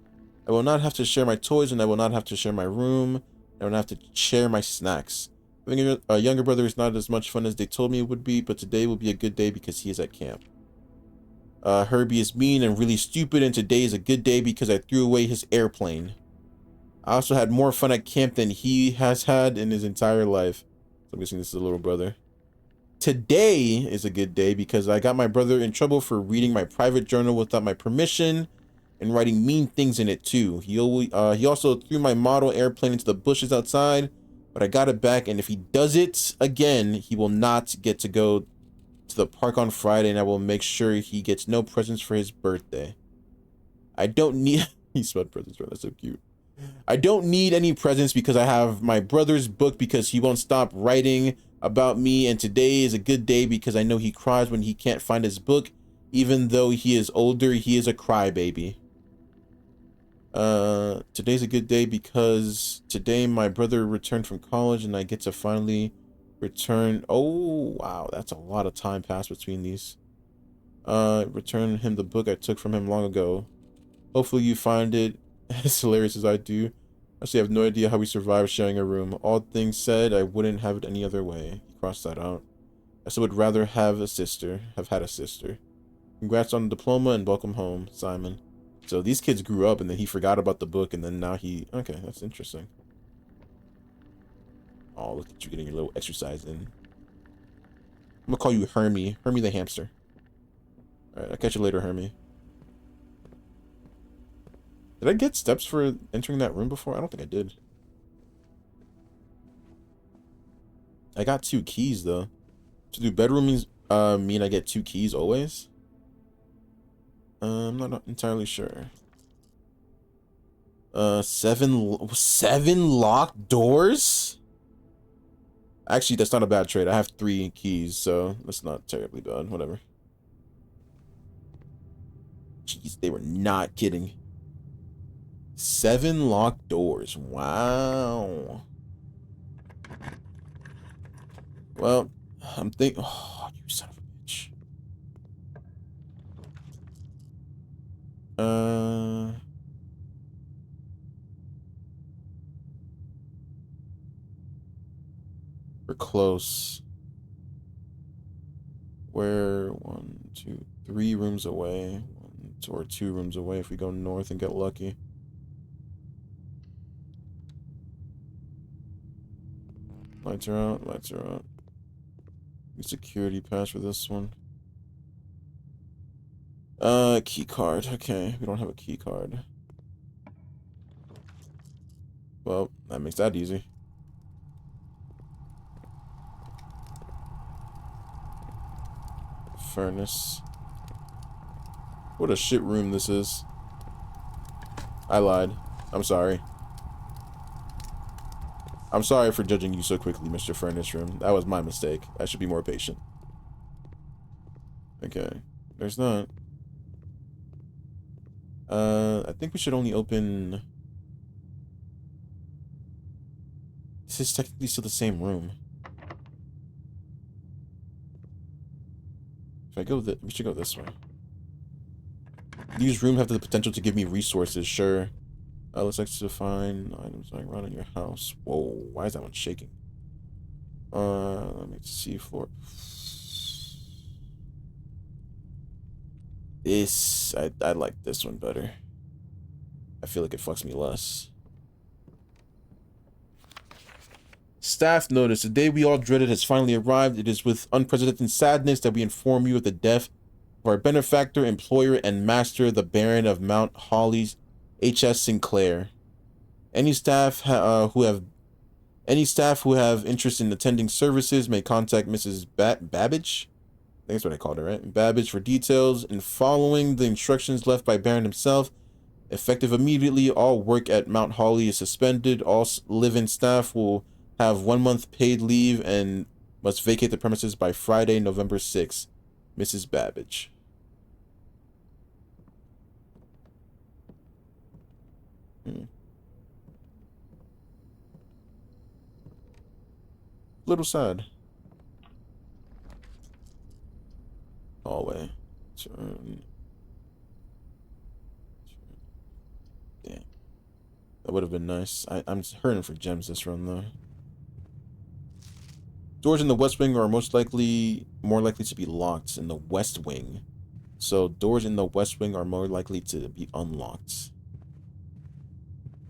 I will not have to share my toys and I will not have to share my room. I will not have to share my snacks. Having a younger brother is not as much fun as they told me it would be, but today will be a good day because he is at camp. Herbie is mean and really stupid, and today is a good day because I threw away his airplane. I also had more fun at camp than he has had in his entire life. So I'm guessing this is a little brother. Today is a good day because I got my brother in trouble for reading my private journal without my permission and writing mean things in it too. He also threw my model airplane into the bushes outside, but I got it back, and if he does it again, he will not get to go to the park on Friday, and I will make sure he gets no presents for his birthday. I don't need... He spelled presents right. That's so cute. I don't need any presents because I have my brother's book because he won't stop writing about me, and today is a good day because I know he cries when he can't find his book. Even though he is older, he is a crybaby. Today's a good day because today my brother returned from college and I get to finally return. Oh, wow. That's a lot of time passed between these. Return him the book I took from him long ago. Hopefully you find it as hilarious as I do. Actually, I have no idea how we survived sharing a room. All things said, I wouldn't have it any other way. He crossed that out. I still would rather have had a sister. Congrats on the diploma and welcome home, Simon. So these kids grew up and then he forgot about the book and then now he... Okay, that's interesting. Oh, look at you getting your little exercise in. I'm gonna call you Hermie. Hermie the hamster. Alright, I'll catch you later, Hermie. Did I get steps for entering that room before? I don't think I did. I got 2 keys, though. So do bedrooms mean I get 2 keys always? I'm not entirely sure. 7 locked doors? Actually, that's not a bad trade. I have 3 keys, so that's not terribly bad. Whatever. Jeez, they were not kidding. 7 locked doors. Wow. Well, I'm thinking... Oh, you son of a bitch. We're close. We're 1, 2, 3 rooms away. 1, 2, or 2 rooms away if we go north and get lucky. Lights are out. Lights are out. Security pass for this one. Key card. Okay, we don't have a key card. Well, that makes that easy. Furnace. What a shit room this is. I lied. I'm sorry. I'm sorry for judging you so quickly, Mr. Furnace Room. That was my mistake. I should be more patient. Okay. There's that. I think we should only open... This is technically still the same room. If I go we should go this way. These rooms have the potential to give me resources, sure. Let's like to find items lying around in your house. Whoa, why is that one shaking? Let me see floor. I like this one better. I feel like it fucks me less. Staff notice. The day we all dreaded has finally arrived. It is with unprecedented sadness that we inform you of the death of our benefactor, employer, and master, the Baron of Mount Holly's H.S. Sinclair. Any staff who have interest in attending services may contact Mrs. Babbage. I think that's what I called her, right? Babbage for details. And following the instructions left by Baron himself, effective immediately, all work at Mount Holly is suspended. All live-in staff will have 1 month paid leave and must vacate the premises by Friday, November 6th. Mrs. Babbage. Little sad. Hallway. Turn. Damn. That would have been nice. I'm hurting for gems this run though. Doors in the west wing are more likely to be locked in the west wing. So doors in the west wing are more likely to be unlocked.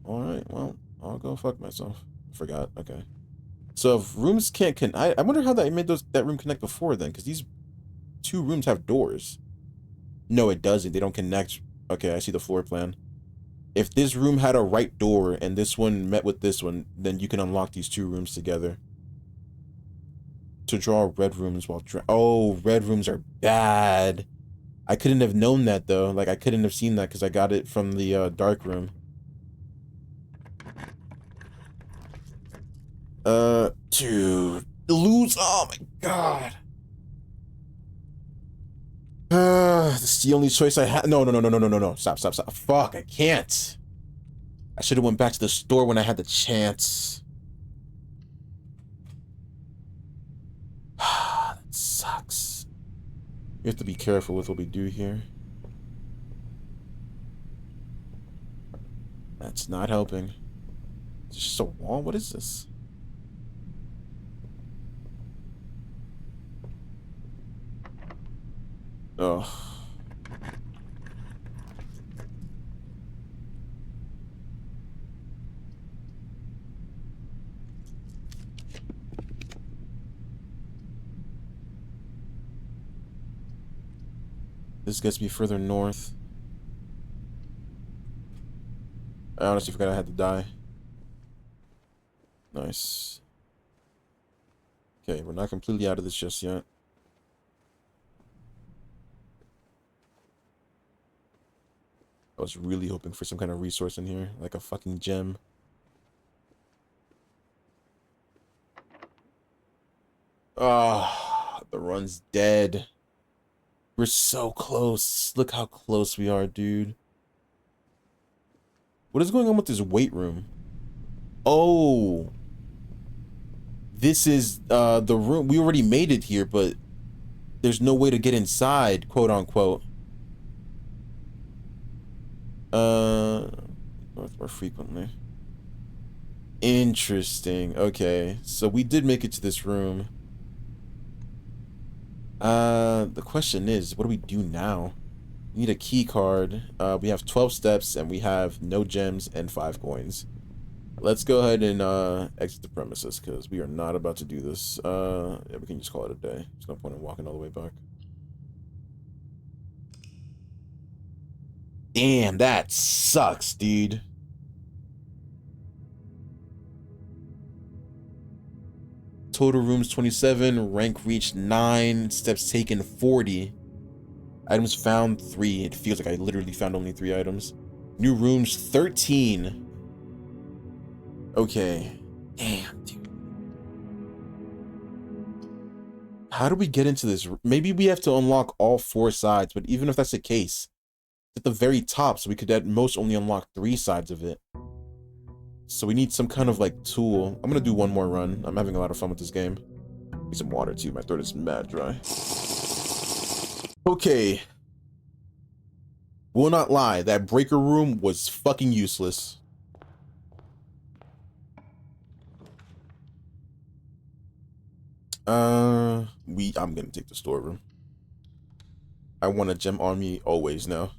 Alright, well, I'll go fuck myself. Forgot, okay. So if rooms can't I wonder how that made that room connect before then, because these 2 rooms have doors. No, it doesn't. They don't connect. Okay, I see the floor plan. If this room had a right door and this one met with this one, then you can unlock these 2 rooms together. To draw red rooms while oh, red rooms are bad. I couldn't have known that though. Like I couldn't have seen that because I got it from the dark room. Dude, lose. Oh my god. This is the only choice I have. No. Stop. Fuck, I can't. I should have went back to the store when I had the chance. That sucks. We have to be careful with what we do here. That's not helping. It's just a wall? What is this? Oh. This gets me further north. I honestly forgot I had to die. Nice. Okay, we're not completely out of this just yet. I was really hoping for some kind of resource in here, like a fucking gem. Ah, the run's dead. We're so close. Look how close we are, dude. What is going on with this weight room? Oh. This is the room. We already made it here, but there's no way to get inside, quote unquote. North more frequently. Interesting. Okay, so we did make it to this room. The question is, what do we do now? We need a key card. We have 12 steps and we have no gems and 5 coins. Let's go ahead and exit the premises because we are not about to do this. Yeah, we can just call it a day. There's no point in walking all the way back. Damn, that sucks, dude. Total rooms 27, rank reached 9, steps taken 40. Items found 3. It feels like I literally found only 3 items. New rooms 13. Okay. Damn, dude. How do we get into this? Maybe we have to unlock all 4 sides, but even if that's the case, it's at the very top, so we could at most only unlock 3 sides of it. So we need some kind of like tool. I'm gonna do one more run. I'm having a lot of fun with this game. Need some water too. My throat is mad dry. Okay. Will not lie, that breaker room was fucking useless. I'm gonna take the storeroom. I want a gem on me always now.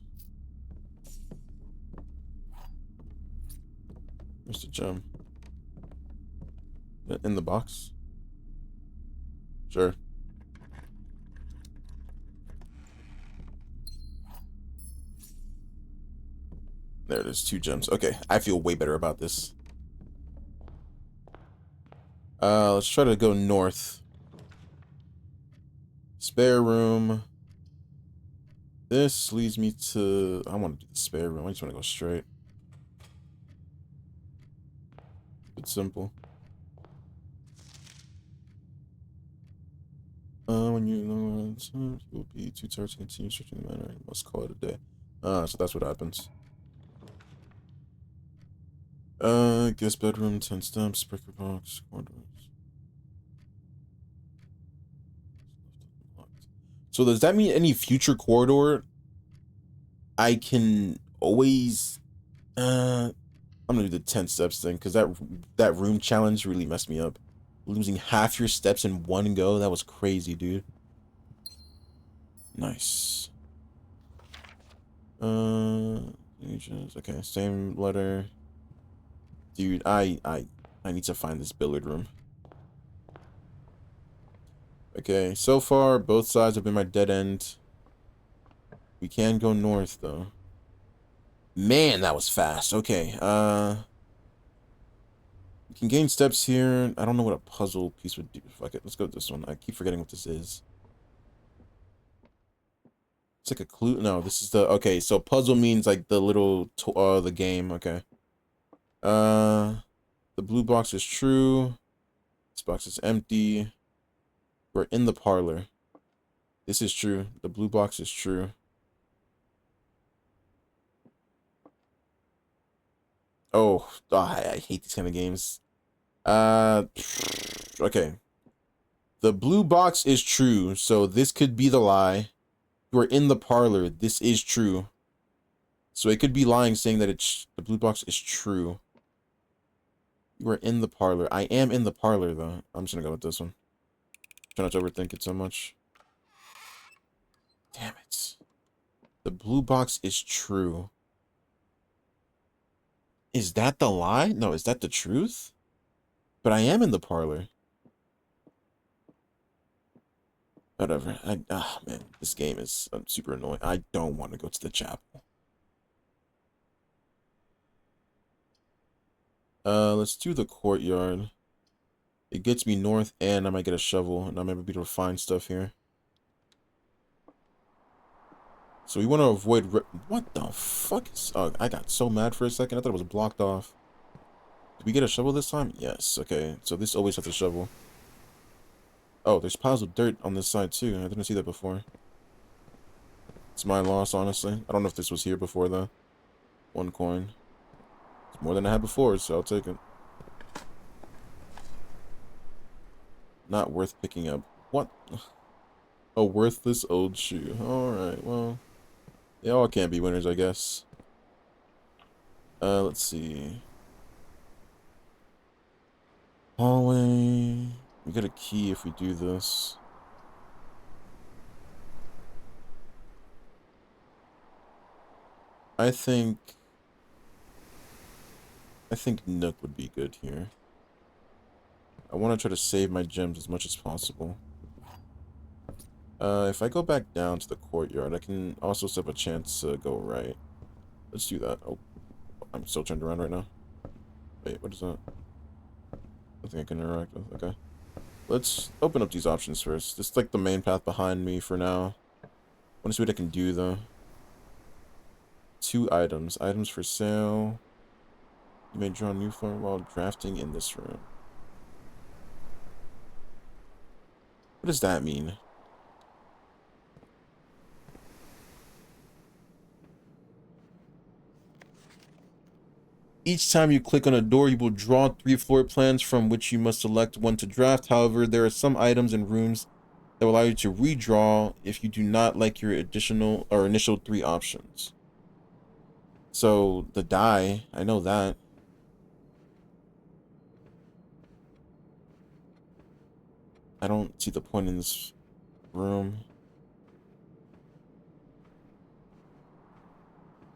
Where's the gem? In the box? Sure. There it is, 2 gems. Okay, I feel way better about this. Let's try to go north. Spare room. This leads me to... I want to do the spare room. I just want to go straight. It's simple. When you know it will be 2 turns to continue searching the manor. You must call it a day. So that's what happens. Guest bedroom, 10 steps, breaker box, corridors. So does that mean any future corridor I can always I'm gonna do the 10 steps thing because that room challenge really messed me up. Losing half your steps in one go, that was crazy, dude. Nice. Okay, same letter. Dude, I need to find this billiard room. Okay, so far both sides have been my dead end. We can go north though. Man, that was fast. Okay, we can gain steps here. I don't know what a puzzle piece would do. Fuck it, let's go with this one. I keep forgetting what this is. It's like a clue. No, this is the... Okay, so puzzle means like the little... the game. Okay. The blue box is true. This box is empty. We're in the parlor. This is true. The blue box is true. Oh, I hate these kind of games. Okay. The blue box is true, so this could be the lie. You are in the parlor. This is true. So it could be lying, saying that the blue box is true. You are in the parlor. I am in the parlor, though. I'm just gonna go with this one. Try not to overthink it so much. Damn it. The blue box is true. Is that the lie? No, is that the truth? But I am in the parlor. Whatever. Man, this game is super annoying. I don't want to go to the chapel. Let's do the courtyard. It gets me north, and I might get a shovel, and I might be able to find stuff here. So we want to avoid... What the fuck is... Oh, I got so mad for a second. I thought it was blocked off. Did we get a shovel this time? Yes. Okay. So this always has a shovel. Oh, there's piles of dirt on this side, too. I didn't see that before. It's my loss, honestly. I don't know if this was here before, though. 1 coin. It's more than I had before, so I'll take it. Not worth picking up. What? A worthless old shoe. Alright, well... They all can't be winners, I guess. Let's see. Hallway. We get a key if we do this. I think Nook would be good here. I want to try to save my gems as much as possible. If I go back down to the courtyard, I can also set up a chance to go right. Let's do that. Oh, I'm still turned around right now. Wait, what is that? I think I can interact with. Okay. Let's open up these options first. This is like the main path behind me for now. I want to see what I can do, though. 2 items. Items for sale. You may draw a new floor while drafting in this room. What does that mean? Each time you click on a door, you will draw 3 floor plans from which you must select one to draft. However, there are some items and rooms that will allow you to redraw if you do not like your initial 3 options. So, the die, I know that. I don't see the point in this room.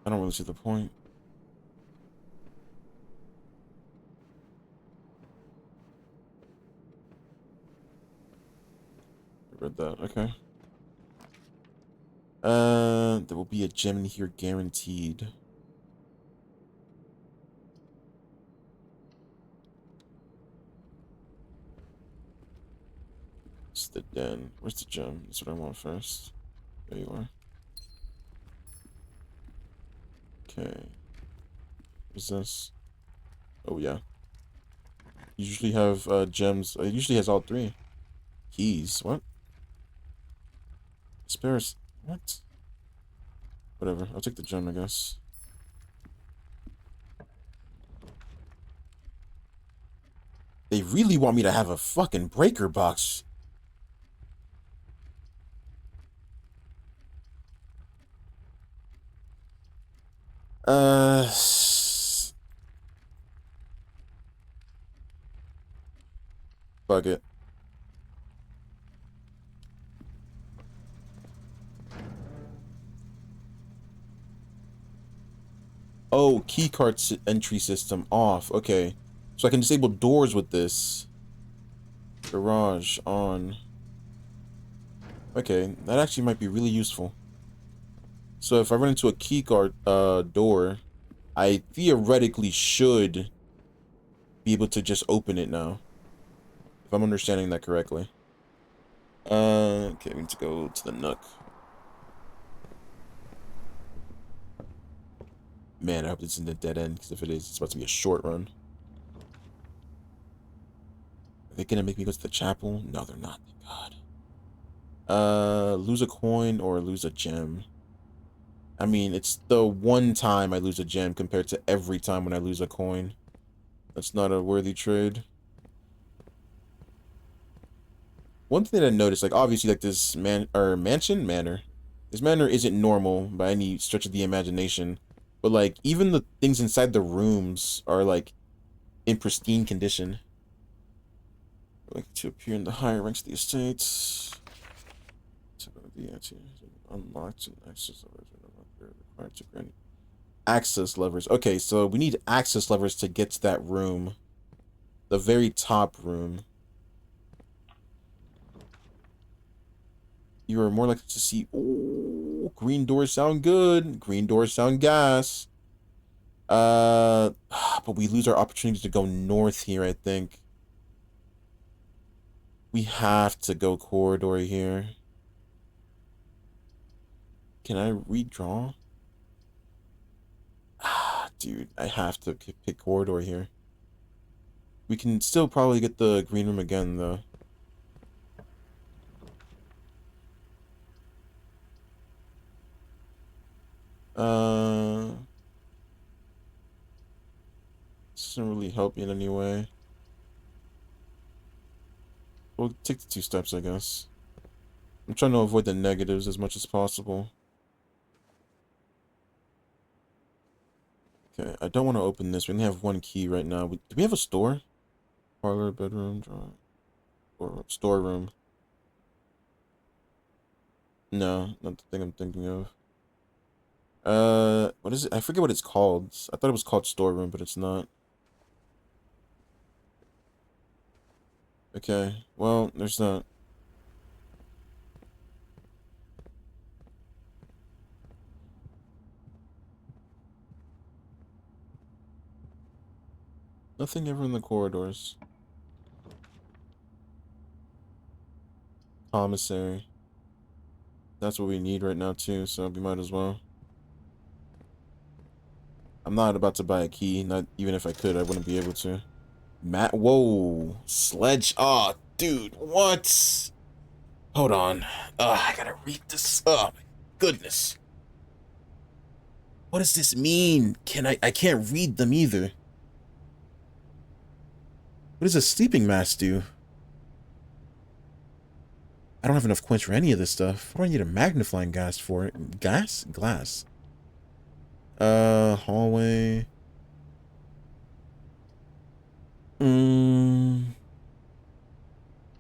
I don't really see the point. I read that, okay. There will be a gem in here guaranteed. It's the den. Where's the gem? That's what I want first. There you are. Okay. What's this? Oh, yeah. You usually have gems. It usually has all 3. Keys. What? Spares. What? Whatever. I'll take the gem, I guess. They really want me to have a fucking breaker box. Fuck it. Oh, keycard entry system off. Okay. So I can disable doors with this. Garage on. Okay, that actually might be really useful. So if I run into a keycard door, I theoretically should be able to just open it now. If I'm understanding that correctly. Okay, we need to go to the Nook. Man, I hope it's in the dead end, because if it is, it's about to be a short run. Are they gonna make me go to the chapel? No, they're not, thank God. Lose a coin or lose a gem. I mean, it's the one time I lose a gem compared to every time when I lose a coin. That's not a worthy trade. One thing that I noticed, like, obviously, like, this manor. This manor isn't normal by any stretch of the imagination. But, like, even the things inside the rooms are, like, in pristine condition. Like, to appear in the higher ranks of the estates. Unlocked and access levers are required to grant access levers. Okay, so we need access levers to get to that room. The very top room. You are more likely to see... Oh, green doors sound good. Green doors sound gas. But we lose our opportunity to go north here, I think. We have to go corridor here. Can I redraw? Dude, I have to pick corridor here. We can still probably get the green room again, though. This doesn't really help me in any way. We'll take the 2 steps, I guess. I'm trying to avoid the negatives as much as possible. Okay, I don't want to open this. We only have 1 key right now. Do we have a store? Parlor, bedroom, drawer, or storeroom. No, not the thing I'm thinking of. What is it? I forget what it's called. I thought it was called storeroom, but it's not. Okay, well, there's that. Nothing ever in the corridors. Commissary. That's what we need right now, too, so we might as well. I'm not about to buy a key. Not even if I could, I wouldn't be able to. Whoa. Sledge. Oh, dude, what? Hold on. I gotta read this. Oh, my goodness. What does this mean? I can't read them either. What does a sleeping mask do? I don't have enough coins for any of this stuff. What do I need a magnifying glass for? Gas? Glass. Hallway.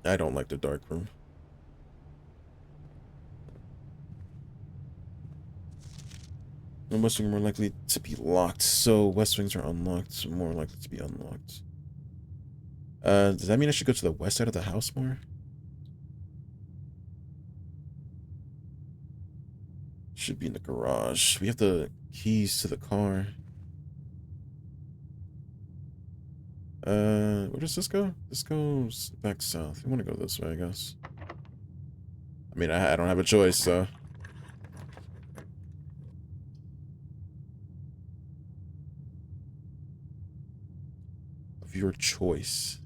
I don't like the dark room. And west wing are more likely to be locked, so west wings are unlocked, so more likely to be unlocked. Does that mean I should go to the west side of the house more? Should be in the garage. We have the keys to the car. Where does this go? This goes back south. We want to go this way, I guess. I mean, I don't have a choice, so. Of your choice.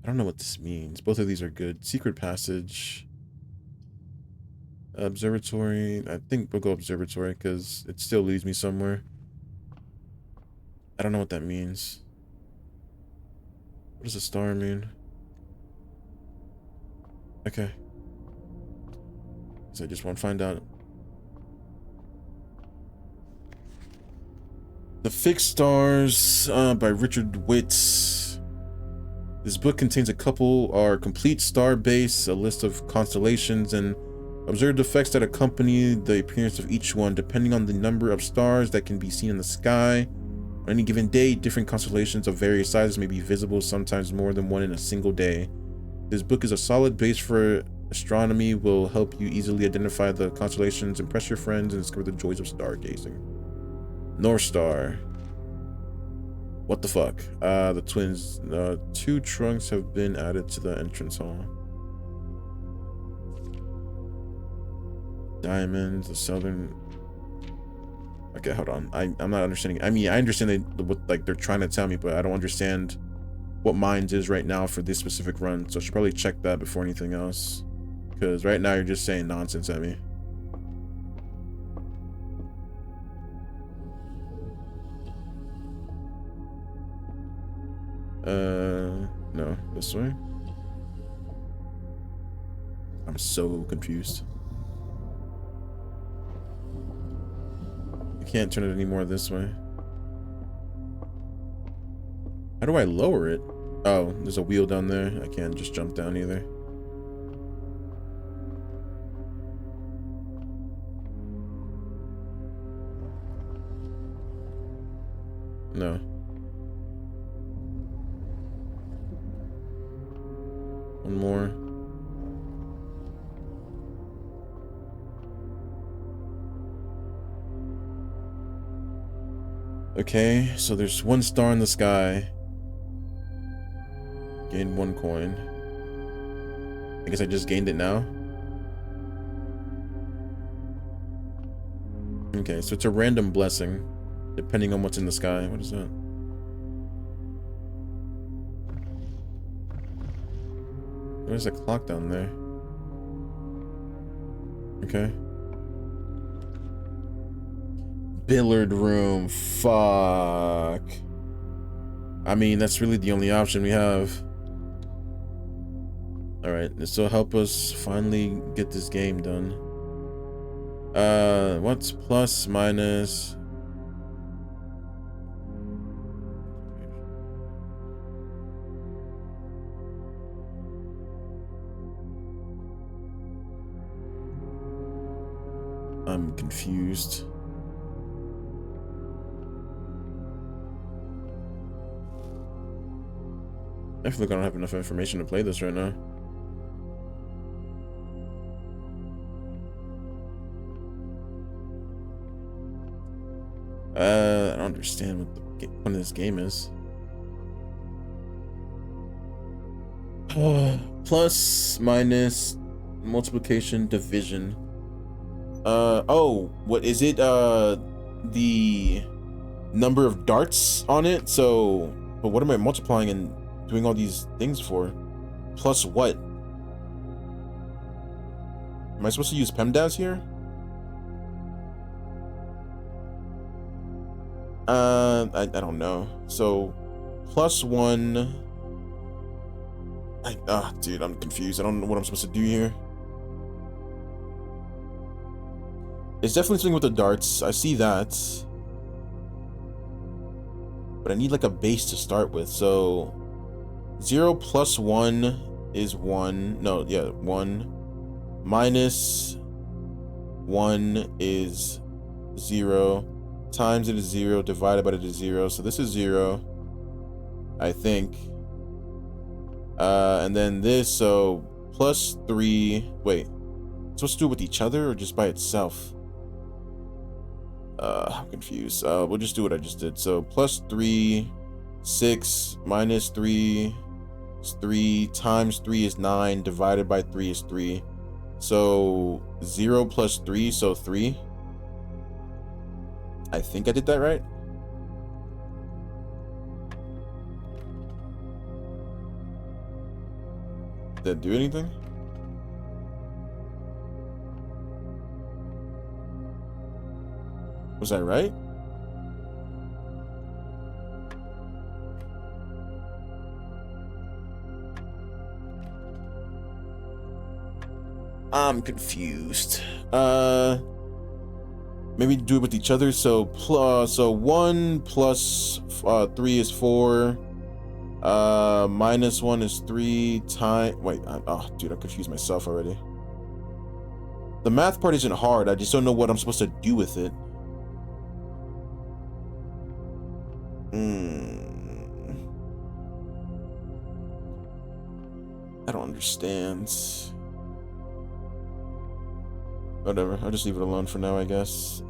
I don't know what this means. Both of these are good. Secret passage. Observatory. I think we'll go observatory because it still leads me somewhere. I don't know what that means. What does a star mean? Okay. So I just want to find out. The Fixed Stars by Richard Witt. This book contains a couple or complete star base, a list of constellations, and observed effects that accompany the appearance of each one, depending on the number of stars that can be seen in the sky. On any given day, different constellations of various sizes may be visible, sometimes more than one in a single day. This book is a solid base for astronomy, will help you easily identify the constellations, impress your friends, and discover the joys of stargazing. North Star. What the fuck? The twins. 2 trunks have been added to the entrance hall. Diamonds, the southern... Okay, hold on. I'm not understanding. I mean, I understand what like they're trying to tell me, but I don't understand what mines is right now for this specific run, so I should probably check that before anything else. Because right now you're just saying nonsense at me. No, this way. I'm so confused. I can't turn it any more this way. How do I lower it? Oh, there's a wheel down there. I can't just jump down either. No. One more. Okay, so there's one star in the sky. Gained 1 coin. I guess I just gained it now. Okay, so it's a random blessing, depending on what's in the sky. What is that? There's a clock down there. Okay. Billiard room. Fuck. I mean, that's really the only option we have. Alright, this will help us finally get this game done. What's plus, minus? I'm confused. I feel like I don't have enough information to play this right now. I don't understand what the point of this game is. Plus, minus, multiplication, division. Oh, what is it? The number of darts on it. So, but what am I multiplying and doing all these things for? Plus what? Am I supposed to use PEMDAS here? I don't know. So, plus 1. Dude, I'm confused. I don't know what I'm supposed to do here. It's definitely something with the darts. I see that. But I need like a base to start with. So 0 plus 1 is 1. No, yeah, 1. Minus 1 is 0. Times it is 0. Divided by it is 0. So this is 0. I think. And then this, so plus 3. Wait. Supposed to do it with each other or just by itself? I'm confused. We'll just do what I just did. So plus 3, 6, minus 3 is 3, times 3 is 9, divided by 3 is 3. So 0 plus 3, so 3. I think I did that right. Did that do anything? Was I right? I'm confused. Maybe do it with each other. So 1 plus 3 is 4. Minus 1 is 3 times. Wait, oh, dude, I confused myself already. The math part isn't hard. I just don't know what I'm supposed to do with it. I don't understand. Whatever, I'll just leave it alone for now, I guess.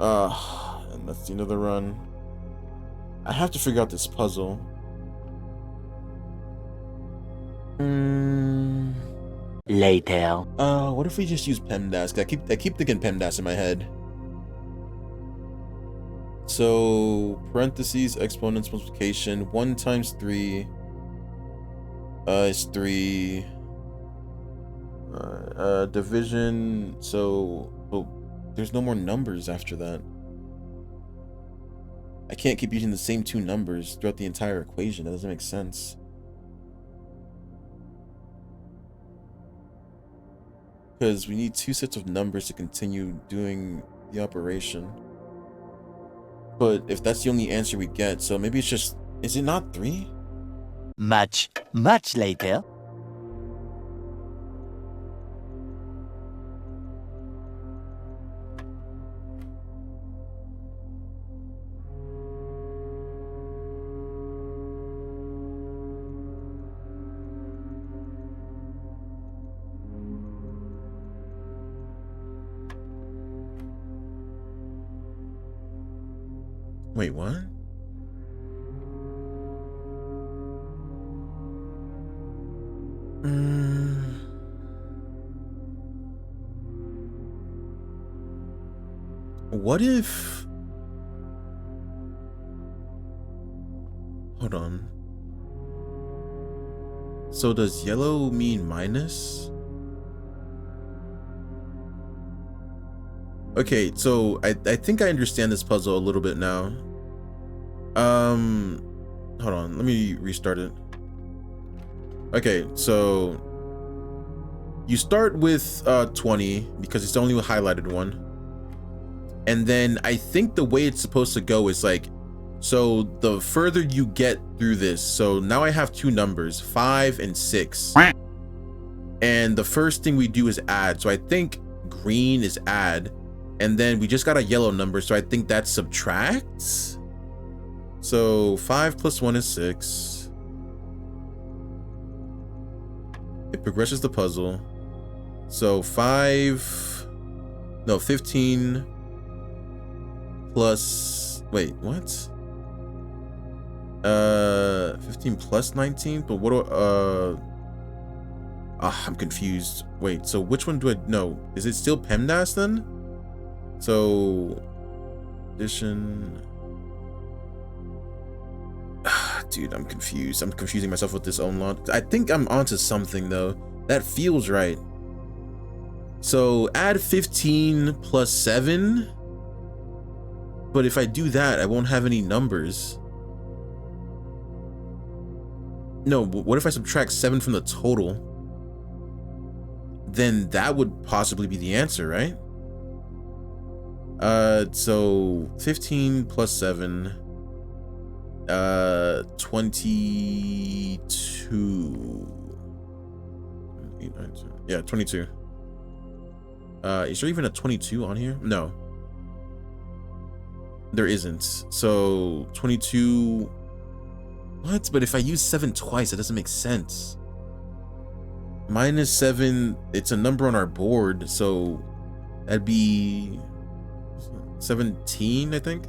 And that's the end of the run. I have to figure out this puzzle. Later. What if we just use PEMDAS? I keep thinking PEMDAS in my head. So parentheses, exponents, multiplication. 1 times 3 is 3. Division. So there's no more numbers after that. I can't keep using the same 2 numbers throughout the entire equation. That doesn't make sense. Because we need 2 sets of numbers to continue doing the operation. But if that's the only answer we get, so maybe it's just, is it not 3? Much later. Wait, what? What if... Hold on. So does yellow mean minus? Okay, so I think I understand this puzzle a little bit now. Hold on, let me restart it. Okay, so you start with 20 because it's the only highlighted one. And then I think the way it's supposed to go is like, so the further you get through this, so now I have 2 numbers, 5 and 6. And the first thing we do is add. So I think green is add. And then we just got a yellow number, so I think that subtracts. So 5 plus 1 is 6. It progresses the puzzle. So 15 plus, wait, what? 15 plus 19, but what do, I'm confused. Wait, so which one do I know? Is it still PEMDAS then? So addition. Dude, I'm confused. I'm confusing myself with this own lot. I think I'm onto something though. That feels right. So add 15 plus 7. But if I do that, I won't have any numbers. No, what if I subtract 7 from the total? Then that would possibly be the answer, right? So 15 plus 7, 22. Yeah, 22. Is there even a 22 on here? No. There isn't. So 22. What? But if I use 7 twice, it doesn't make sense. Minus 7, it's a number on our board, so that'd be 17, I think.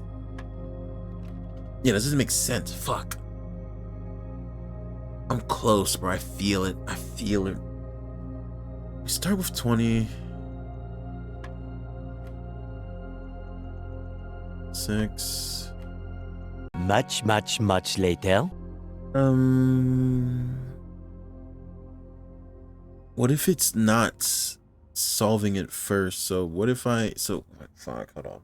Yeah, this doesn't make sense. Fuck. I'm close, bro. I feel it. I feel it. We start with 20. 6. Much later. What if it's not solving it first? So what if fuck, hold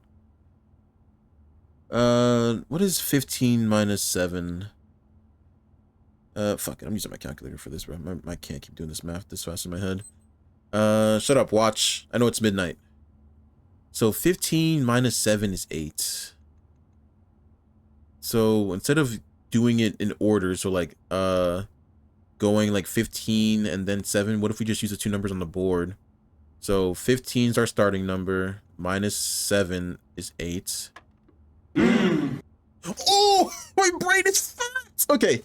on. What is 15 minus 7? Fuck it, I'm using my calculator for this, bro. I can't keep doing this math this fast in my head. Shut up, watch. I know it's midnight. So 15 minus 7 is 8. So instead of doing it in order, so like going like 15 and then 7, what if we just use the 2 numbers on the board? So 15 is our starting number, minus 7 is 8. Oh, my brain is fat. Okay.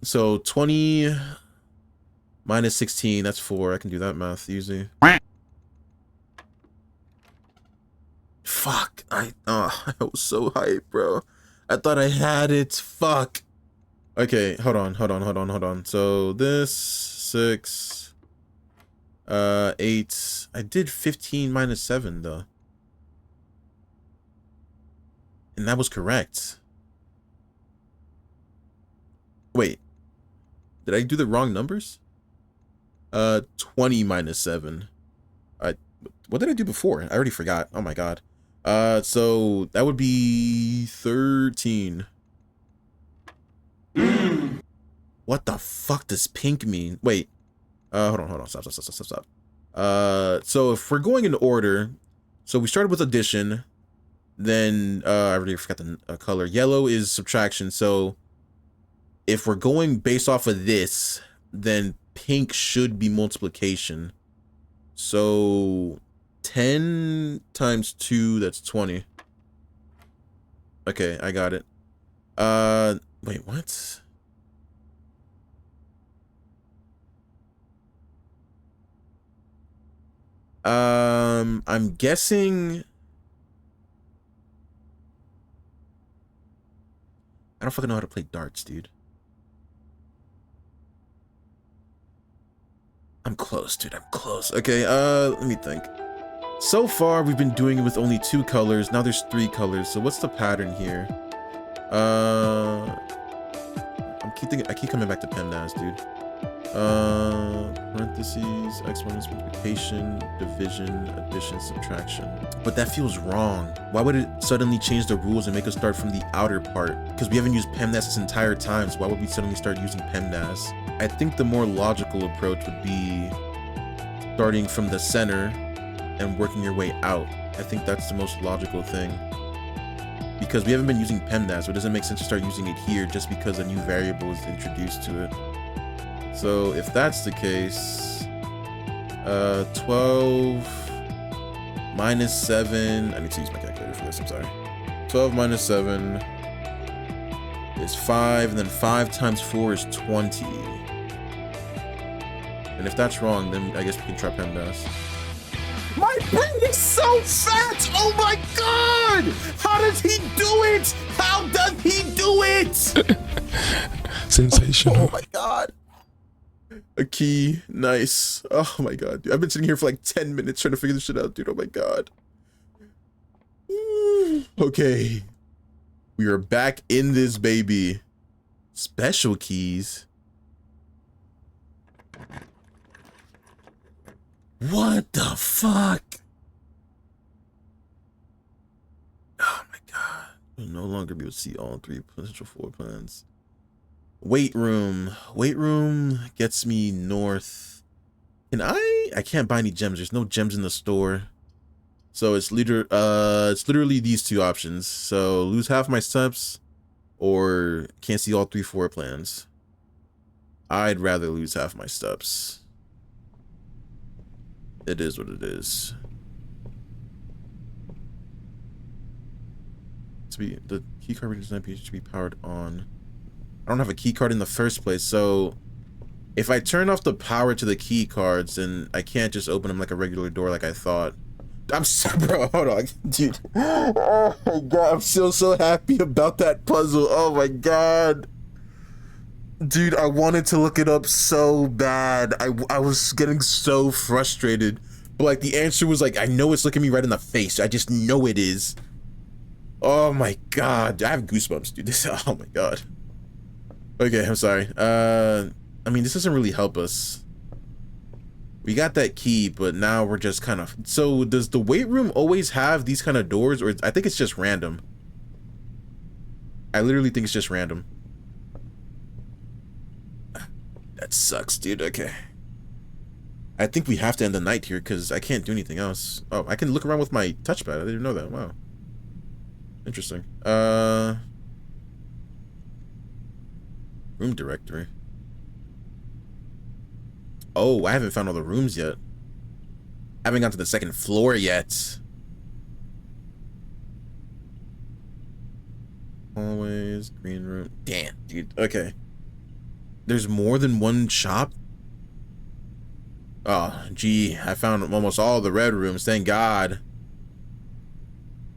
So 20 minus 16, that's 4. I can do that math easy. Fuck, I was so hyped, bro. I thought I had it. Fuck. Okay, hold on. So this 6, 8. I did 15 minus 7 though. And that was correct. Wait. Did I do the wrong numbers? 20 minus 7. What did I do before? I already forgot. Oh my god. So that would be 13. What the fuck does pink mean? Wait. Hold on. Stop. So if we're going in order, so we started with addition, then I already forgot the color. Yellow is subtraction. So if we're going based off of this, then pink should be multiplication. So 10 times 2, that's 20. Okay, I got it. Wait, what? I'm guessing I don't fucking know how to play darts, dude. I'm close, dude. I'm close. Okay, let me think. So far, we've been doing it with only 2 colors. Now there's 3 colors. So what's the pattern here? I keep coming back to PEMDAS, dude. Parentheses, exponents, multiplication, division, addition, subtraction. But that feels wrong. Why would it suddenly change the rules and make us start from the outer part? Because we haven't used PEMDAS this entire time, so why would we suddenly start using PEMDAS? I think the more logical approach would be starting from the center and working your way out. I think that's the most logical thing. Because we haven't been using PEMDAS, so it doesn't make sense to start using it here just because a new variable is introduced to it. So if that's the case, 12 minus 7, I need to use my calculator for this, I'm sorry. 12 minus 7 is 5, and then 5 times 4 is 20. And if that's wrong, then I guess we can try PEMDAS. My brain is so fat! Oh my god! How does he do it? How does he do it? Sensational. Oh my god. A key. Nice. Oh my god. Dude, I've been sitting here for like 10 minutes trying to figure this shit out, dude. Oh my god. Okay. We are back in this baby. Special keys. What the fuck? Oh my god. We'll no longer be able to see all 3 potential floor plans. Weight room. Weight room gets me north. Can I can't buy any gems. There's no gems in the store. So it's literally these 2 options. So lose half my steps or can't see all 3 floor plans. I'd rather lose half my steps. It is what it is. The key card does not appear to be powered on. I don't have a key card in the first place, so if I turn off the power to the key cards, then I can't just open them like a regular door like I thought. I'm sorry, bro. Hold on, dude. Oh my god, I'm still so happy about that puzzle. Oh my god. Dude, I wanted to look it up so bad. I was getting so frustrated. But like the answer was like, I know it's looking me right in the face. I just know it is. Oh my god. I have goosebumps, dude. Oh my god. Okay, I'm sorry. I mean, this doesn't really help us. We got that key, but now we're just kind of... So does the weight room always have these kind of doors? Or I think it's just random. I literally think it's just random. That sucks, dude. Okay. I think we have to end the night here because I can't do anything else. Oh, I can look around with my touchpad. I didn't know that. Wow. Interesting. Room directory. Oh, I haven't found all the rooms yet. I haven't gone to the 2nd floor yet. Hallways, green room. Damn, dude. Okay. There's more than one shop? Oh, gee. I found almost all the red rooms. Thank God.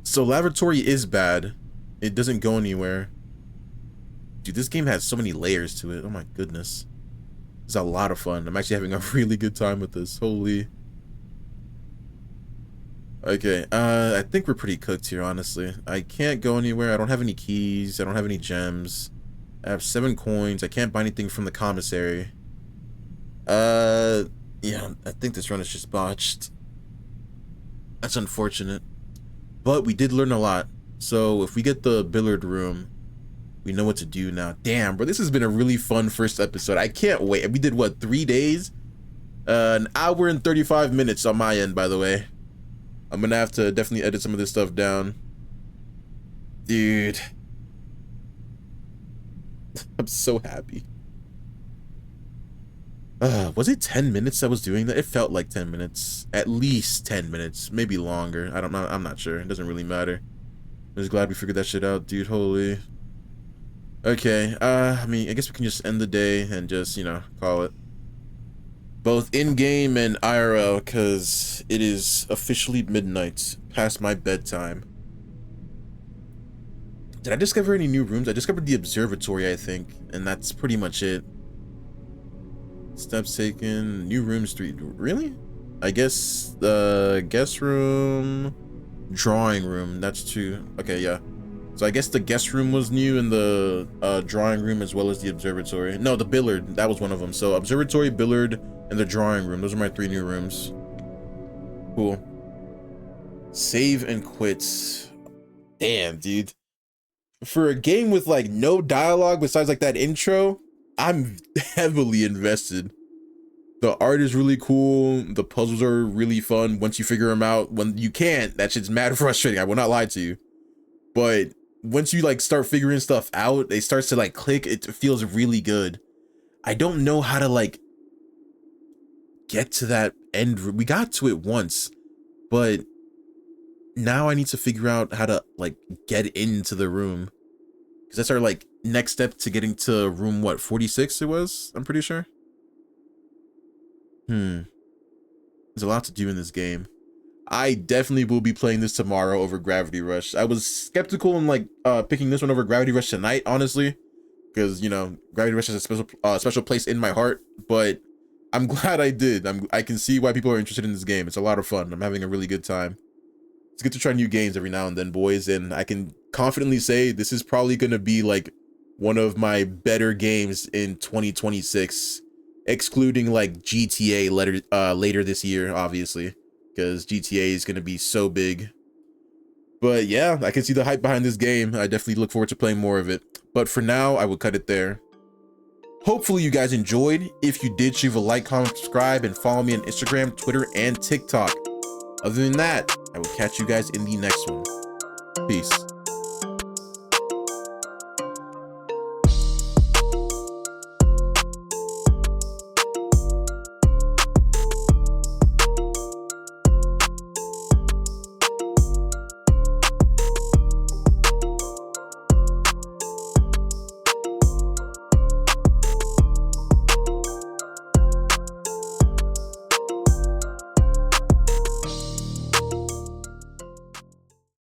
So laboratory is bad. It doesn't go anywhere. Dude, this game has so many layers to it. Oh my goodness. It's a lot of fun. I'm actually having a really good time with this. Holy. Okay, I think we're pretty cooked here, honestly. I can't go anywhere. I don't have any keys. I don't have any gems. I have 7 coins. I can't buy anything from the commissary. Yeah, I think this run is just botched. That's unfortunate. But we did learn a lot. So if we get the billiard room, we know what to do now. Damn, bro, this has been a really fun first episode. I can't wait. We did, what, 3 days? An hour and 35 minutes on my end, by the way. I'm gonna have to definitely edit some of this stuff down. Dude. I'm so happy. Was it 10 minutes I was doing that? It felt like 10 minutes. At least 10 minutes. Maybe longer. I'm not sure. It doesn't really matter. I'm just glad we figured that shit out, dude. Holy. Okay, I mean, I guess we can just end the day and just, you know, call it. Both in-game and IRL, because it is officially midnight, past my bedtime. Did I discover any new rooms? I discovered the observatory, I think, and that's pretty much it. Steps taken, new rooms 3. Really? I guess the guest room, drawing room, that's 2. Okay, yeah. So I guess the guest room was new and the drawing room as well as the observatory. No, the billiard, that was one of them. So observatory, billiard, and the drawing room. Those are my 3 new rooms. Cool. Save and quit. Damn, dude. For a game with like no dialogue besides like that intro, I'm heavily invested. The art is really cool. The puzzles are really fun once you figure them out. When you can't, that shit's mad frustrating. I will not lie to you. But once you like start figuring stuff out, it starts to like click. It feels really good. I don't know how to like get to that end. We got to it once, but now I need to figure out how to like get into the room, because that's our like next step to getting to room, what, 46 it was, I'm pretty sure. There's a lot to do in this game. I definitely will be playing this tomorrow over Gravity Rush. I was skeptical in like picking this one over Gravity Rush tonight, honestly, because, you know, Gravity Rush has a special place in my heart, but I'm glad I did. I can see why people are interested in this game. It's a lot of fun. I'm having a really good time. It's good to try new games every now and then, boys, and I can confidently say this is probably going to be like one of my better games in 2026, excluding like GTA later this year, obviously, because GTA is going to be so big. But yeah, I can see the hype behind this game. I definitely look forward to playing more of it. But for now, I will cut it there. Hopefully you guys enjoyed. If you did, leave a like, comment, subscribe, and follow me on Instagram, Twitter, and TikTok. Other than that, I will catch you guys in the next one. Peace.